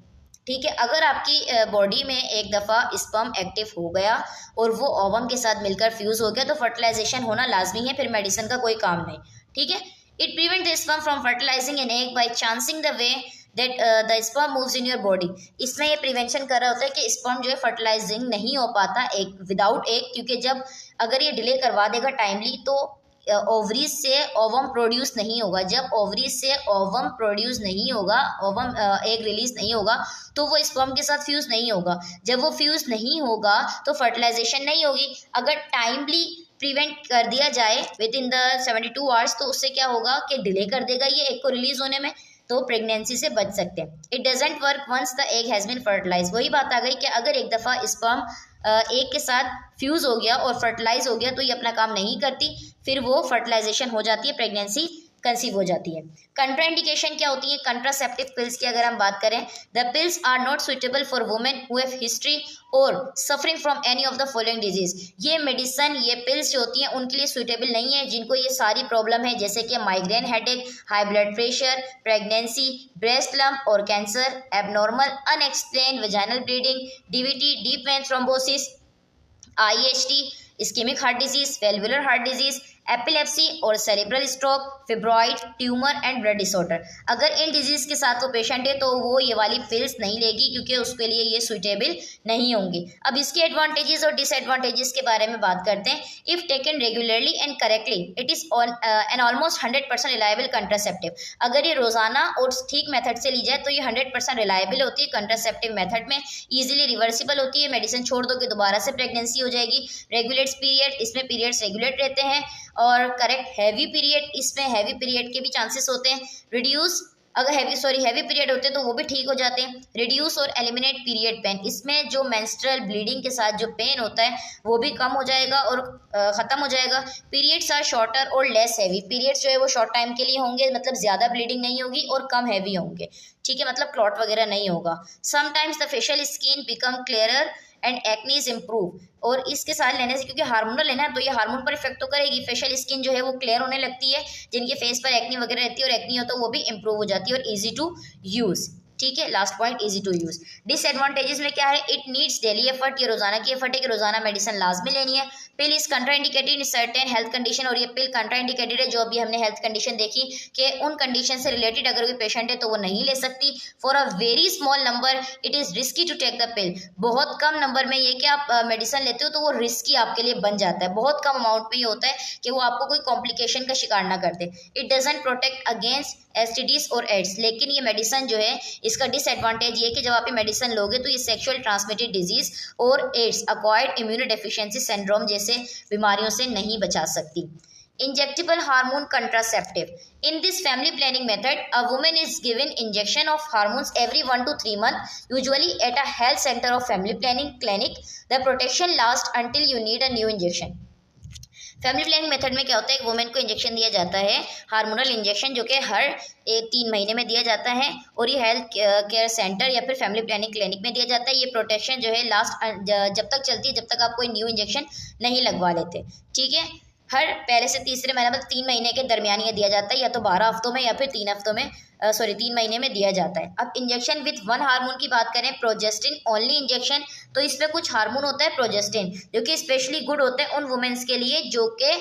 ठीक है। अगर आपकी बॉडी में एक दफ़ा स्पर्म एक्टिव हो गया और वो ओवम के साथ मिलकर फ्यूज हो गया तो फर्टिलाइजेशन होना लाजमी है, फिर मेडिसिन का कोई काम नहीं, ठीक है। It prevent the sperm from fertilising an egg by changing the way that the sperm moves in your body. इसमें ये प्रिवेंशन कर रहा होता है कि स्पर्म जो है फर्टिलाइजिंग नहीं हो पाता एक विदाउट एग, क्योंकि जब अगर ये डिले करवा देगा टाइमली तो ओवरीज से ओवम प्रोड्यूस नहीं होगा। जब ओवरीज से ओवम प्रोड्यूस नहीं होगा, ओवम एग रिलीज नहीं होगा तो वो स्पर्म के साथ फ्यूज नहीं होगा। जब वो फ्यूज नहीं होगा तो फर्टिलाइजेशन नहीं होगी। अगर टाइमली प्रिवेंट कर दिया जाए विद इन द 72 आवर्स तो उससे क्या होगा कि डिले कर देगा ये एग को रिलीज होने में, तो प्रेगनेंसी से बच सकते हैं। It doesn't work once the egg has been fertilize. वही बात आ गई कि अगर एक दफ़ा स्पर्म एग के साथ फ्यूज हो गया और फर्टिलाइज हो गया तो ये अपना काम नहीं करती, फिर वो फर्टिलाइजेशन हो जाती है, प्रेगनेंसी कंसीव हो जाती है। कंट्राइंडिकेशन क्या होती है कंट्रासेप्टिव पिल्स की अगर हम बात करें, the pills are not suitable for women who have history or suffering from any of the following disease. ये मेडिसिन, ये पिल्स जो होती हैं उनके लिए सुइटेबल नहीं है जिनको ये सारी प्रॉब्लम है, जैसे कि migraine, headache, high blood pressure, pregnancy, breast lump और cancer, abnormal unexplained vaginal bleeding, DVT, deep vein thrombosis, IST, ischemic heart disease, valvular heart disease, epilepsy और cerebral stroke, fibroid, tumour and blood disorder. अगर इन disease के साथ वो patient है तो वो ये वाली पिल्स नहीं लेगी क्योंकि उसके लिए ये सुइटेबल नहीं होंगी। अब इसके एडवांटेजेस और डिसएडवांटेजेस के बारे में बात करते हैं। If taken regularly and correctly it is an almost 100% reliable contraceptive. अगर ये रोजाना और ठीक मेथड से ली जाए तो ये 100% रिलायबल होती है कंट्रासेप्टिव मेथड में, ईजिली रिवर्सिबल होती है, मेडिसिन छोड़ दो कि दोबारा से प्रेगनेंसी हो जाएगी। रेगुलेट्स पीरियड, इसमें पीरियड्स रेगुलेट रहते हैं। और करेक्ट हैवी पीरियड, इसमें हैवी पीरियड के भी चांसेस होते हैं। रिड्यूस, अगर हैवी पीरियड होते हैं तो वो भी ठीक हो जाते हैं। रिड्यूस और एलिमिनेट पीरियड पेन, इसमें जो मेंस्ट्रुअल ब्लीडिंग के साथ जो पेन होता है वो भी कम हो जाएगा और ख़त्म हो जाएगा। पीरियड्स आर शॉर्टर और लेस हैवी, पीरियड्स जो है वो शॉर्ट टाइम के लिए होंगे, मतलब ज़्यादा ब्लीडिंग नहीं होगी और कम हैवी होंगे, ठीक है, मतलब क्लॉट वगैरह नहीं होगा। Sometimes the facial skin become clearer and acne is improve. और इसके साथ लेने से, क्योंकि हार्मोनल लेना है तो ये हार्मोन पर इफेक्ट तो करेगी, फेशियल स्किन जो है वो क्लियर होने लगती है, जिनके फेस पर एक्नी वगैरह रहती है और एक्नी हो तो वो भी इम्प्रूव हो जाती है और ईजी टू यूज़, ठीक है। Last point easy to use. Disadvantages में क्या है, इट नीड्स डेली एफर्ट, ये रोजाना की एफर्ट है कि रोजाना मेडिसिन लाजमी लेनी है। Pill is contraindicated in certain health condition, और ये पिल कंट्राइंडिकेटेड है जो अभी हमने हेल्थ कंडीशन देखी कि उन कंडीशन से रिलेटेड अगर कोई पेशेंट है तो वो नहीं ले सकती। For a very small number it is risky to take the pill, बहुत कम नंबर में ये कि आप मेडिसिन लेते हो तो वो रिस्की आपके लिए बन जाता है, बहुत कम अमाउंट में ये होता है कि वो आपको कोई कॉम्प्लिकेशन का शिकार ना कर दे। It doesn't protect against STDs और एड्स, लेकिन ये मेडिसिन जो है इसका डिसएडवांटेज ये कि जब आप ये मेडिसिन लोगे तो ये सेक्सुअल ट्रांसमिटेड डिजीज और एड्स, अक्वायर्ड इम्यूनोडेफिशिएंसी सिंड्रोम जैसे बीमारियों से नहीं बचा सकती। Injectable hormone contraceptive, in this family planning method a woman is given injection of hormones every 1 to 3 months, usually at a health center or family planning clinic. The protection lasts until you need a new injection. Family planning method में क्या होता है, एक women को injection दिया जाता है, hormonal injection, जो कि हर 3 महीने में दिया जाता है और ये हेल्थ केयर सेंटर या फिर फैमिली प्लानिंग क्लिनिक में दिया जाता है। ये प्रोटेक्शन जो है लास्ट जब तक चलती है जब तक आप कोई न्यू इंजेक्शन नहीं लगवा लेते, ठीक है। हर पहले से तीसरे महीने मतलब 3 महीने के दरमियान ये दिया जाता है, या तो 12 हफ्तों में या फिर 3 हफ्तों में 3 महीने में दिया जाता है। अब इंजेक्शन विथ वन हार्मोन की बात करें, प्रोजेस्टिन ओनली इंजेक्शन, तो इसमें कुछ हार्मोन होता है प्रोजेस्टिन जो कि स्पेशली गुड होते हैं उन वुमेन्स के लिए जो कि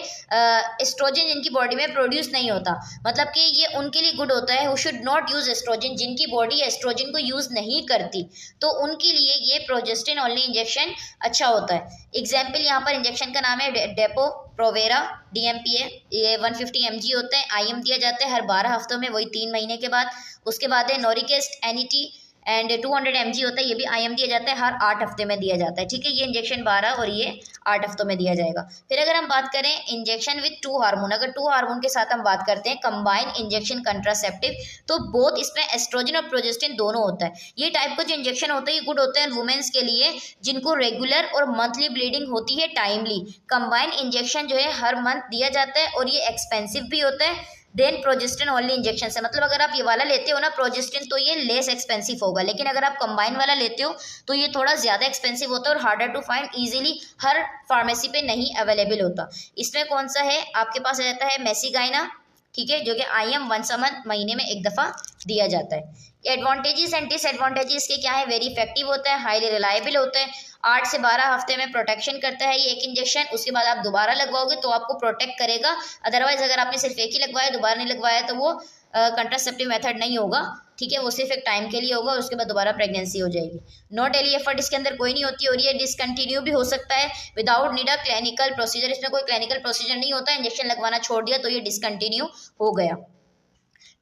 एस्ट्रोजन जिनकी बॉडी में प्रोड्यूस नहीं होता, मतलब कि ये उनके लिए गुड होता है। Who should not use estrogen, जिनकी बॉडी एस्ट्रोजन को यूज नहीं करती, तो उनके लिए ये प्रोजेस्टिन ओनली इंजेक्शन अच्छा होता है। एग्जाम्पल यहाँ पर इंजेक्शन का नाम है डेपो प्रोवेरा DMPA, ये 150 mg होते हैं, IM दिया जाता है हर 12 हफ्तों में, वही 3 महीने के बाद। उसके बाद है नोरिकेस्ट NET एंड 200 mg होता है, ये भी IM दिया जाता है, हर 8 हफ्ते में दिया जाता है, ठीक है। ये इंजेक्शन 12 और ये 8 हफ्तों में दिया जाएगा। फिर अगर हम बात करें इंजेक्शन विथ 2 हार्मोन, अगर 2 हार्मोन के साथ हम बात करते हैं कंबाइन इंजेक्शन कंट्रासेप्टिव, तो बोथ इसमें एस्ट्रोजन और प्रोजेस्टिन दोनों होता है। ये टाइप का जो इंजेक्शन होता है ये गुड होता है वुमेन्स के लिए जिनको रेगुलर और मंथली ब्लीडिंग होती है टाइमली। कंबाइन इंजेक्शन जो है हर मंथ दिया जाता है और ये एक्सपेंसिव भी होता है देन प्रोजेस्टिन ओनली इंजेक्शन से। मतलब अगर आप ये वाला लेते हो ना प्रोजेस्टिन, तो ये लेस एक्सपेंसिव होगा, लेकिन अगर आप कंबाइन वाला लेते हो तो ये थोड़ा ज़्यादा एक्सपेंसिव होता है और हार्डर टू फाइंड, इजीली हर फार्मेसी पे नहीं अवेलेबल होता। इसमें कौन सा है आपके पास रहता है मेसीगाइना, ठीक है, जो कि IM वंस अ मंथ महीने में एक दफ़ा दिया जाता है। एडवांटेजेस एंड डिसएडवांटेजेस के क्या है, वेरी इफेक्टिव होता है, हाईली रिलायबल होता है, 8 से 12 हफ्ते में प्रोटेक्शन करता है ये एक इंजेक्शन। उसके बाद आप दोबारा लगवाओगे तो आपको प्रोटेक्ट करेगा, अदरवाइज अगर आपने सिर्फ एक ही लगवाया दोबारा नहीं लगवाया तो वो कंट्रासेप्टिव मेथड नहीं होगा, ठीक है, वो सिर्फ एक टाइम के लिए होगा और उसके बाद दोबारा प्रेगनेंसी हो जाएगी। नो डेली एफर्ट इसके अंदर कोई नहीं होती और ये डिसकंटिन्यू भी हो सकता है without need a clinical procedure, इसमें कोई क्लिनिकल प्रोसीजर नहीं होता, इंजेक्शन लगवाना छोड़ दिया तो ये डिसकंटिन्यू हो गया।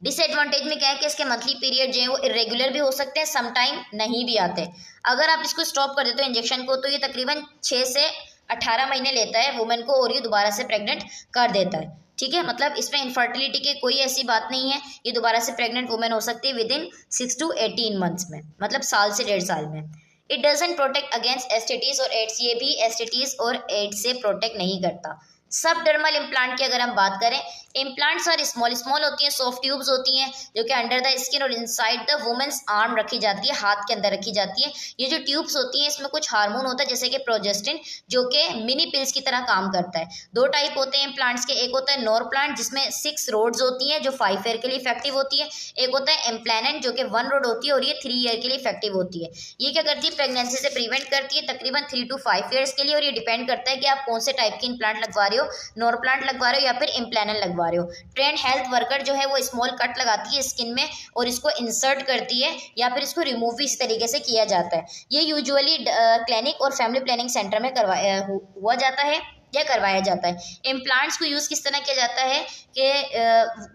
डिसएडवांटेज में क्या है कि इसके मंथली पीरियड जो है वो इरेगुलर भी हो सकते हैं, समटाइम नहीं भी आते। अगर आप इसको स्टॉप कर देते हो इंजेक्शन को तो ये तकरीबन 6 से 18 महीने लेता है वुमेन को और ये दोबारा से प्रेग्नेंट कर देता है, ठीक है। मतलब इसमें इनफर्टिलिटी की कोई ऐसी बात नहीं है, ये दोबारा से प्रेग्नेंट वुमेन हो सकती है विद इन 6 to 18 मंथ्स में, मतलब साल से 1.5 साल में। It doesn't protect against STDs और एड्स, ये भी STDs और एड्स से प्रोटेक्ट नहीं करता। सबडर्मल इम्प्लांट की अगर हम बात करें, इम्प्लांट्स और स्मॉल होती हैं, सॉफ्ट ट्यूब्स होती हैं जो कि अंडर द स्किन और इनसाइड द वुमेन्स आर्म रखी जाती है, हाथ के अंदर रखी जाती है। ये जो ट्यूब्स होती हैं इसमें कुछ हार्मोन होता है जैसे कि प्रोजेस्टिन जो कि मिनी पिल्स की तरह काम करता है। 2 टाइप होते हैं इम्प्लांट्स के, एक होता है नोर प्लांट जिसमें 6 रोड्स होती हैं जो 5 ईयर के लिए इफेक्टिव होती है, एक होता है इम्प्लानेंट जो कि 1 रोड होती है और ये 3 ईयर के लिए इफेक्टिव होती है। ये क्या करती है, प्रेगनेंसी से प्रिवेंट करती है तकरीबन 3 to 5 ईयर्स के लिए, और ये डिपेंड करता है कि आप कौन से टाइप की इम्प्लांट लगवा रहे हो, नोर प्लांट लगवा रहे हो या फिर इम्प्लानल लगवा रहे हो। ट्रेंड हेल्थ वर्कर जो है वो स्मॉल कट लगाती है स्किन में और इसको इंसर्ट करती है या फिर इसको रिमूव भी इस तरीके से किया जाता है। ये यूजुअली क्लिनिक और फैमिली प्लानिंग सेंटर में हुआ जाता है या करवाया जाता है। इम्प्लांट्स को यूज़ किस तरह किया जाता है कि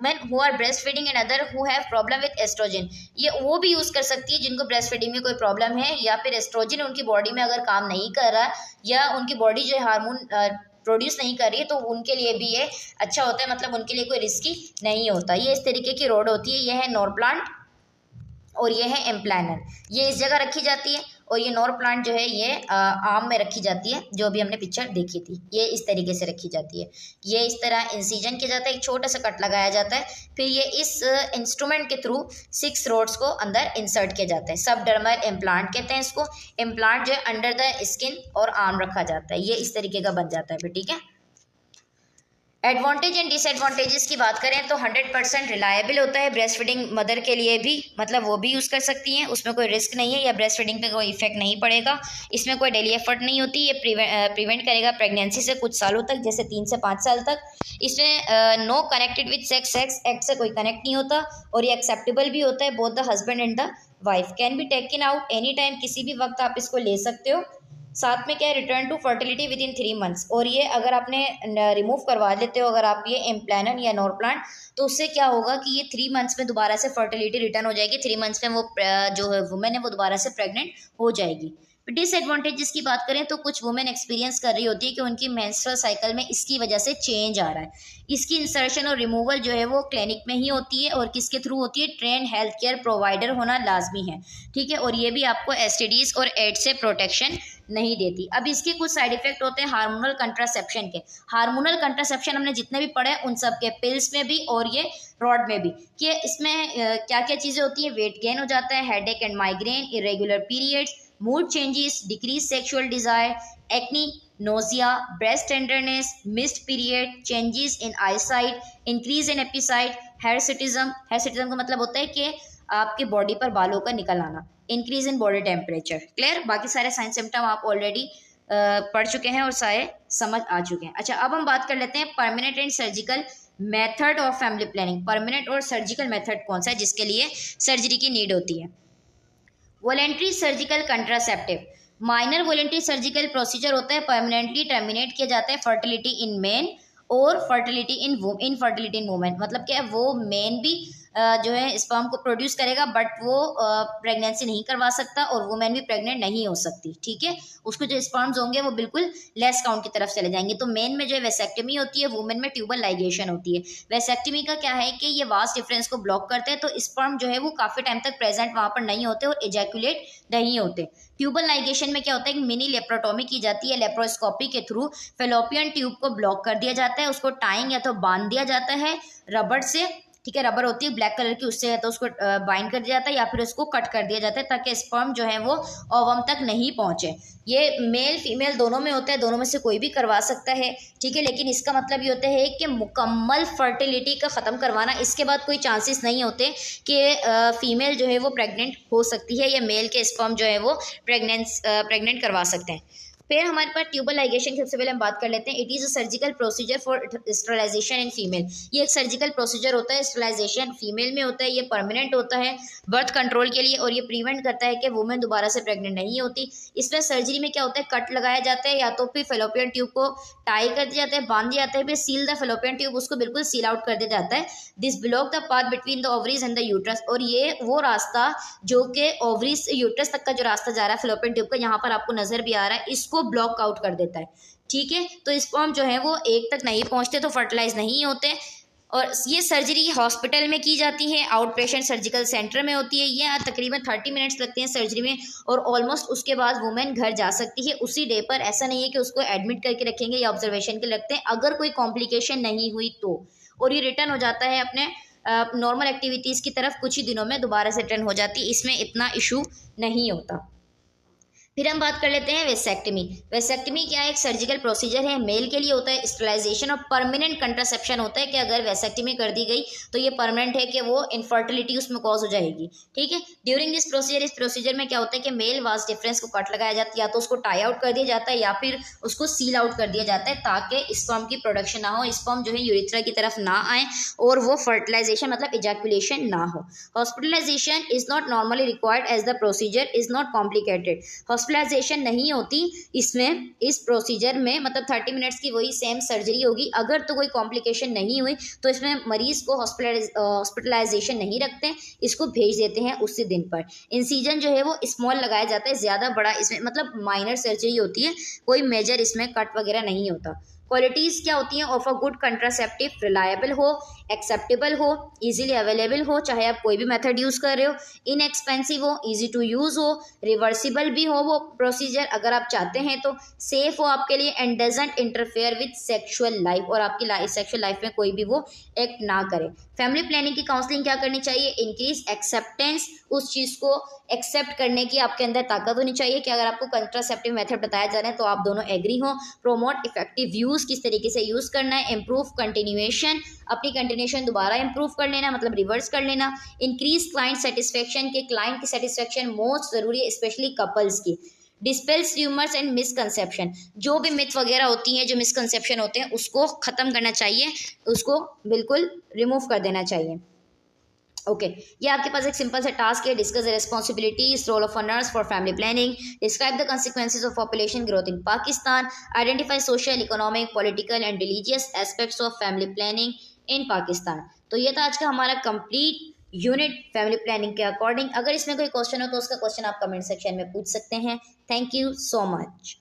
men who are breast feeding and other who have problem with estrogen, ये वो भी यूज़ कर सकती है जिनको ब्रेस्ट फीडिंग में कोई प्रॉब्लम है या फिर एस्ट्रोजन उनकी बॉडी में अगर काम नहीं कर रहा या उनकी बॉडी जो है हार्मोन प्रोड्यूस नहीं कर रही है तो उनके लिए भी ये अच्छा होता है, मतलब उनके लिए कोई रिस्की नहीं होता। ये इस तरीके की रोड होती है, ये है नोर प्लांट और ये है इम्प्लानर, ये इस जगह रखी जाती है और ये नोर प्लांट जो है ये आर्म में रखी जाती है, जो भी हमने पिक्चर देखी थी ये इस तरीके से रखी जाती है। ये इस तरह इंसिजन किया जाता है, एक छोटा सा कट लगाया जाता है, फिर ये इस इंस्ट्रूमेंट के थ्रू 6 रोड्स को अंदर इंसर्ट किया जाता है। सबडर्मल इम्प्लांट कहते हैं इसको। इम्प्लांट जो है अंडर द स्किन और आर्म रखा जाता है, ये इस तरीके का बन जाता है फिर, ठीक है। एडवांटेज एंड डिसएडवांटेजेस की बात करें तो 100% रिलायबल होता है ब्रेस्ट फीडिंग मदर के लिए भी, मतलब वो भी यूज़ कर सकती हैं, उसमें कोई रिस्क नहीं है या ब्रेस्ट फीडिंग पे कोई इफेक्ट नहीं पड़ेगा। इसमें कोई डेली एफर्ट नहीं होती, ये प्रिवेंट करेगा प्रेगनेंसी से कुछ सालों तक, जैसे 3 से 5 साल तक। इसमें no connected with sex act से कोई कनेक्ट नहीं होता और ये एक्सेप्टेबल भी होता है both the husband and the wife. Can be taken out any time, किसी भी वक्त आप इसको ले सकते हो। साथ में क्या है, return to fertility within 3 months, और ये अगर आपने रिमूव करवा लेते हो अगर आप ये इम्प्लानर या नोर प्लांट, तो उससे क्या होगा कि ये 3 मंथ्स में दोबारा से फर्टिलिटी रिटर्न हो जाएगी, 3 मंथ्स में वो जो है वुमेन है वो दोबारा से प्रेग्नेंट हो जाएगी। डिसएडवांटेजेस की बात करें तो कुछ वुमेन एक्सपीरियंस कर रही होती है कि उनकी मेंस्ट्रुअल साइकिल में इसकी वजह से चेंज आ रहा है। इसकी इंसर्शन और रिमूवल जो है वो क्लिनिक में ही होती है और किसके थ्रू होती है, ट्रेंड हेल्थ केयर प्रोवाइडर होना लाजमी है, ठीक है। और ये भी आपको STDs और एड्स से प्रोटेक्शन नहीं देती। अब इसके कुछ साइड इफेक्ट होते हैं हार्मोनल कंट्रासेप्शन के। हार्मोनल कंट्रासेप्शन हमने जितने भी पढ़े उन सब के, पिल्स में भी और ये रॉड में भी, कि इसमें क्या क्या चीज़ें होती हैं, वेट गेन हो जाता है, headache and migraine, irregular periods, mood changes, decrease sexual desire, acne, nausea, breast tenderness, missed period, changes in eyesight, increase in appetite, hirsutism. Hirsutism का मतलब होता है कि आपकी बॉडी पर बालों का निकल आना, increase in body temperature. Clear? बाकी सारे साइन सिम्टम आप ऑलरेडी पढ़ चुके हैं और सारे समझ आ चुके हैं। अच्छा, अब हम बात कर लेते हैं permanent and surgical method of family planning. Permanent और सर्जिकल मेथड कौन सा है जिसके लिए सर्जरी की नीड होती है? Voluntary surgical contraceptive, minor voluntary surgical procedure होता है, परमानेंटली टर्मिनेट किया जाता है फर्टिलिटी इन मेन और फर्टिलिटी इन इनफर्टिलिटी इन वुमेन। मतलब क्या है, वो मेन भी जो है स्पर्म को प्रोड्यूस करेगा बट वो प्रेगनेंसी नहीं करवा सकता और वुमेन भी प्रेग्नेंट नहीं हो सकती। ठीक है, उसको जो स्पर्म्स होंगे वो बिल्कुल लेस काउंट की तरफ चले जाएंगे। तो मेन में जो है वेसेक्टमी होती है, वुमेन में ट्यूबल लाइगेशन होती है। वेसेक्टमी का क्या है कि ये वास्ट डिफरेंस को ब्लॉक करते हैं, तो स्पर्म जो है वो काफी टाइम तक प्रेजेंट वहां पर नहीं होते और एजैकुलेट नहीं होते। ट्यूबल लाइगेशन में क्या होता है कि मिनी लेप्रोटोमी की जाती है, लेप्रोस्कोपी के थ्रू फेलोपियन ट्यूब को ब्लॉक कर दिया जाता है, उसको टाइंग या तो बांध दिया जाता है रबड़ से। ठीक है, रबर होती है ब्लैक कलर की, उससे तो उसको बाइंड कर दिया जाता है या फिर उसको कट कर दिया जाता है ताकि स्पर्म जो है वो ओवम तक नहीं पहुंचे। ये मेल फीमेल दोनों में होता है, दोनों में से कोई भी करवा सकता है। ठीक है, लेकिन इसका मतलब ये होता है कि मुकम्मल फर्टिलिटी का ख़त्म करवाना, इसके बाद कोई चांसेस नहीं होते कि फीमेल जो है वो प्रेग्नेंट हो सकती है या मेल के स्पर्म जो है वो प्रेग्नेंट करवा सकते हैं। फिर हमारे पास ट्यूबल लाइगेशन की सबसे पहले हम बात कर लेते हैं। It is a surgical procedure for sterilisation in female. ये एक सर्जिकल प्रोसीजर होता है, स्टरलाइजेशन फीमेल में होता है, ये परमानेंट होता है बर्थ कंट्रोल के लिए और ये प्रिवेंट करता है कि वुमेन दोबारा से प्रेग्नेंट नहीं होती। इसमें सर्जरी में क्या होता है, कट लगाया जाता है या तो फिर फेलोपियन ट्यूब को टाई कर दिया जाता है, बांध दिया जाता है, फिर सील द फेलोपियन ट्यूब, उसको बिल्कुल सील आउट कर दिया जाता है। This block the path between the ovaries and the uterus. और ये वो रास्ता जो कि ओवरीज से यूट्रस तक का जो रास्ता जा रहा है फेलोपियन ट्यूब का, यहाँ पर आपको नजर भी आ रहा है, इसको ब्लॉक आउट कर देता है। ठीक है, तो स्पर्म जो है वो एक तक नहीं पहुंचते तो फर्टिलाइज नहीं होते। और ये सर्जरी हॉस्पिटल में की जाती है, आउट पेशेंट सर्जिकल सेंटर में होती है। ये तकरीबन 30 मिनट्स लगते हैं सर्जरी में और ऑलमोस्ट उसके बाद वुमेन घर जा सकती है उसी डे पर। ऐसा नहीं है कि उसको एडमिट करके रखेंगे या ऑब्जर्वेशन के रखते हैं। अगर कोई कॉम्प्लिकेशन नहीं हुई तो, और ये रिटर्न हो जाता है अपने नॉर्मल एक्टिविटीज़ की तरफ, कुछ ही दिनों में दोबारा से रिटर्न हो जाती है, इसमें इतना इशू नहीं होता। फिर हम बात कर लेते हैं वेसेक्टमी। वेसेक्टमी क्या है, एक सर्जिकल प्रोसीजर है, मेल के लिए होता है, स्टरलाइजेशन और परमानेंट कंट्रासेप्शन होता है कि अगर वेसेक्टमी कर दी गई तो ये परमानेंट है कि वो इनफर्टिलिटी उसमें कॉज हो जाएगी। ठीक है, ड्यूरिंग दिस प्रोसीजर, इस प्रोसीजर में क्या होता है कि मेल वास डिफरेंस को कट लगाया जाता है, या तो उसको टाई आउट कर दिया जाता है या फिर उसको सील आउट कर दिया जाता है ताकि स्पर्म की प्रोडक्शन ना हो, स्पर्म जो है यूरिथ्रा की तरफ ना आए और वो फर्टिलाइजेशन मतलब इजैकुलेशन ना हो। Hospitalisation is not normally required as the procedure is not complicated. Hospitalisation नहीं होती इसमें, इस प्रोसीजर में, मतलब 30 मिनट्स की वही सेम सर्जरी होगी। अगर तो कोई कॉम्प्लिकेशन नहीं हुई तो इसमें मरीज को हॉस्पिटलाइजेशन नहीं रखते, इसको भेज देते हैं उसी दिन पर। इंसीजन जो है वो स्मॉल लगाया जाता है, ज़्यादा बड़ा इसमें मतलब माइनर सर्जरी होती है, कोई मेजर इसमें कट वगैरह नहीं होता। क्वालिटीज़ क्या होती हैं, of a good contraceptive, reliable हो, एक्सेप्टेबल हो, इजीली अवेलेबल हो, चाहे आप कोई भी मेथड यूज़ कर रहे हो, इनएक्सपेंसिव हो, इजी टू यूज़ हो, रिवर्सिबल भी हो वो प्रोसीजर अगर आप चाहते हैं तो, सेफ हो आपके लिए and doesn't interfere with sexual life, और आपकी सेक्सुअल लाइफ में कोई भी वो एक्ट ना करे। फैमिली प्लानिंग की काउंसलिंग क्या करनी चाहिए, इंक्रीज एक्सेप्टेंस, उस चीज़ को एक्सेप्ट करने की आपके अंदर ताकत होनी चाहिए कि अगर आपको कंट्रासेप्टिव मेथड बताया जा रहा है तो आप दोनों एग्री हो। प्रोमोट इफेक्टिव यूज़, किस तरीके से यूज़ करना है। इम्प्रूव कंटिन्यूएशन, अपनी कंटिन्यूएशन दोबारा इंप्रूव कर लेना, मतलब रिवर्स कर लेना। इंक्रीज क्लाइंट सेटिस्फेक्शन, के क्लाइंट की सेटिस्फेक्शन मोस्ट ज़रूरी है, स्पेशली कपल्स की। डिस्पेल्स र्यूमर्स एंड मिसकंसेप्शन, जो भी मिथ वगैरह होती हैं, जो मिसकंसेप्शन होते हैं उसको ख़त्म करना चाहिए, उसको बिल्कुल रिमूव कर देना चाहिए। ओके, ये आपके पास एक सिंपल सा टास्क है, discuss the responsibilities, role of nurse for family planning, describe the consequences of population growth in Pakistan, identify social, economic, political and religious aspects of family planning in Pakistan. तो ये था आज का हमारा कंप्लीट यूनिट फैमिली प्लानिंग के according. अगर इसमें कोई क्वेश्चन हो तो उसका क्वेश्चन आप कमेंट सेक्शन में पूछ सकते हैं। Thank you so much.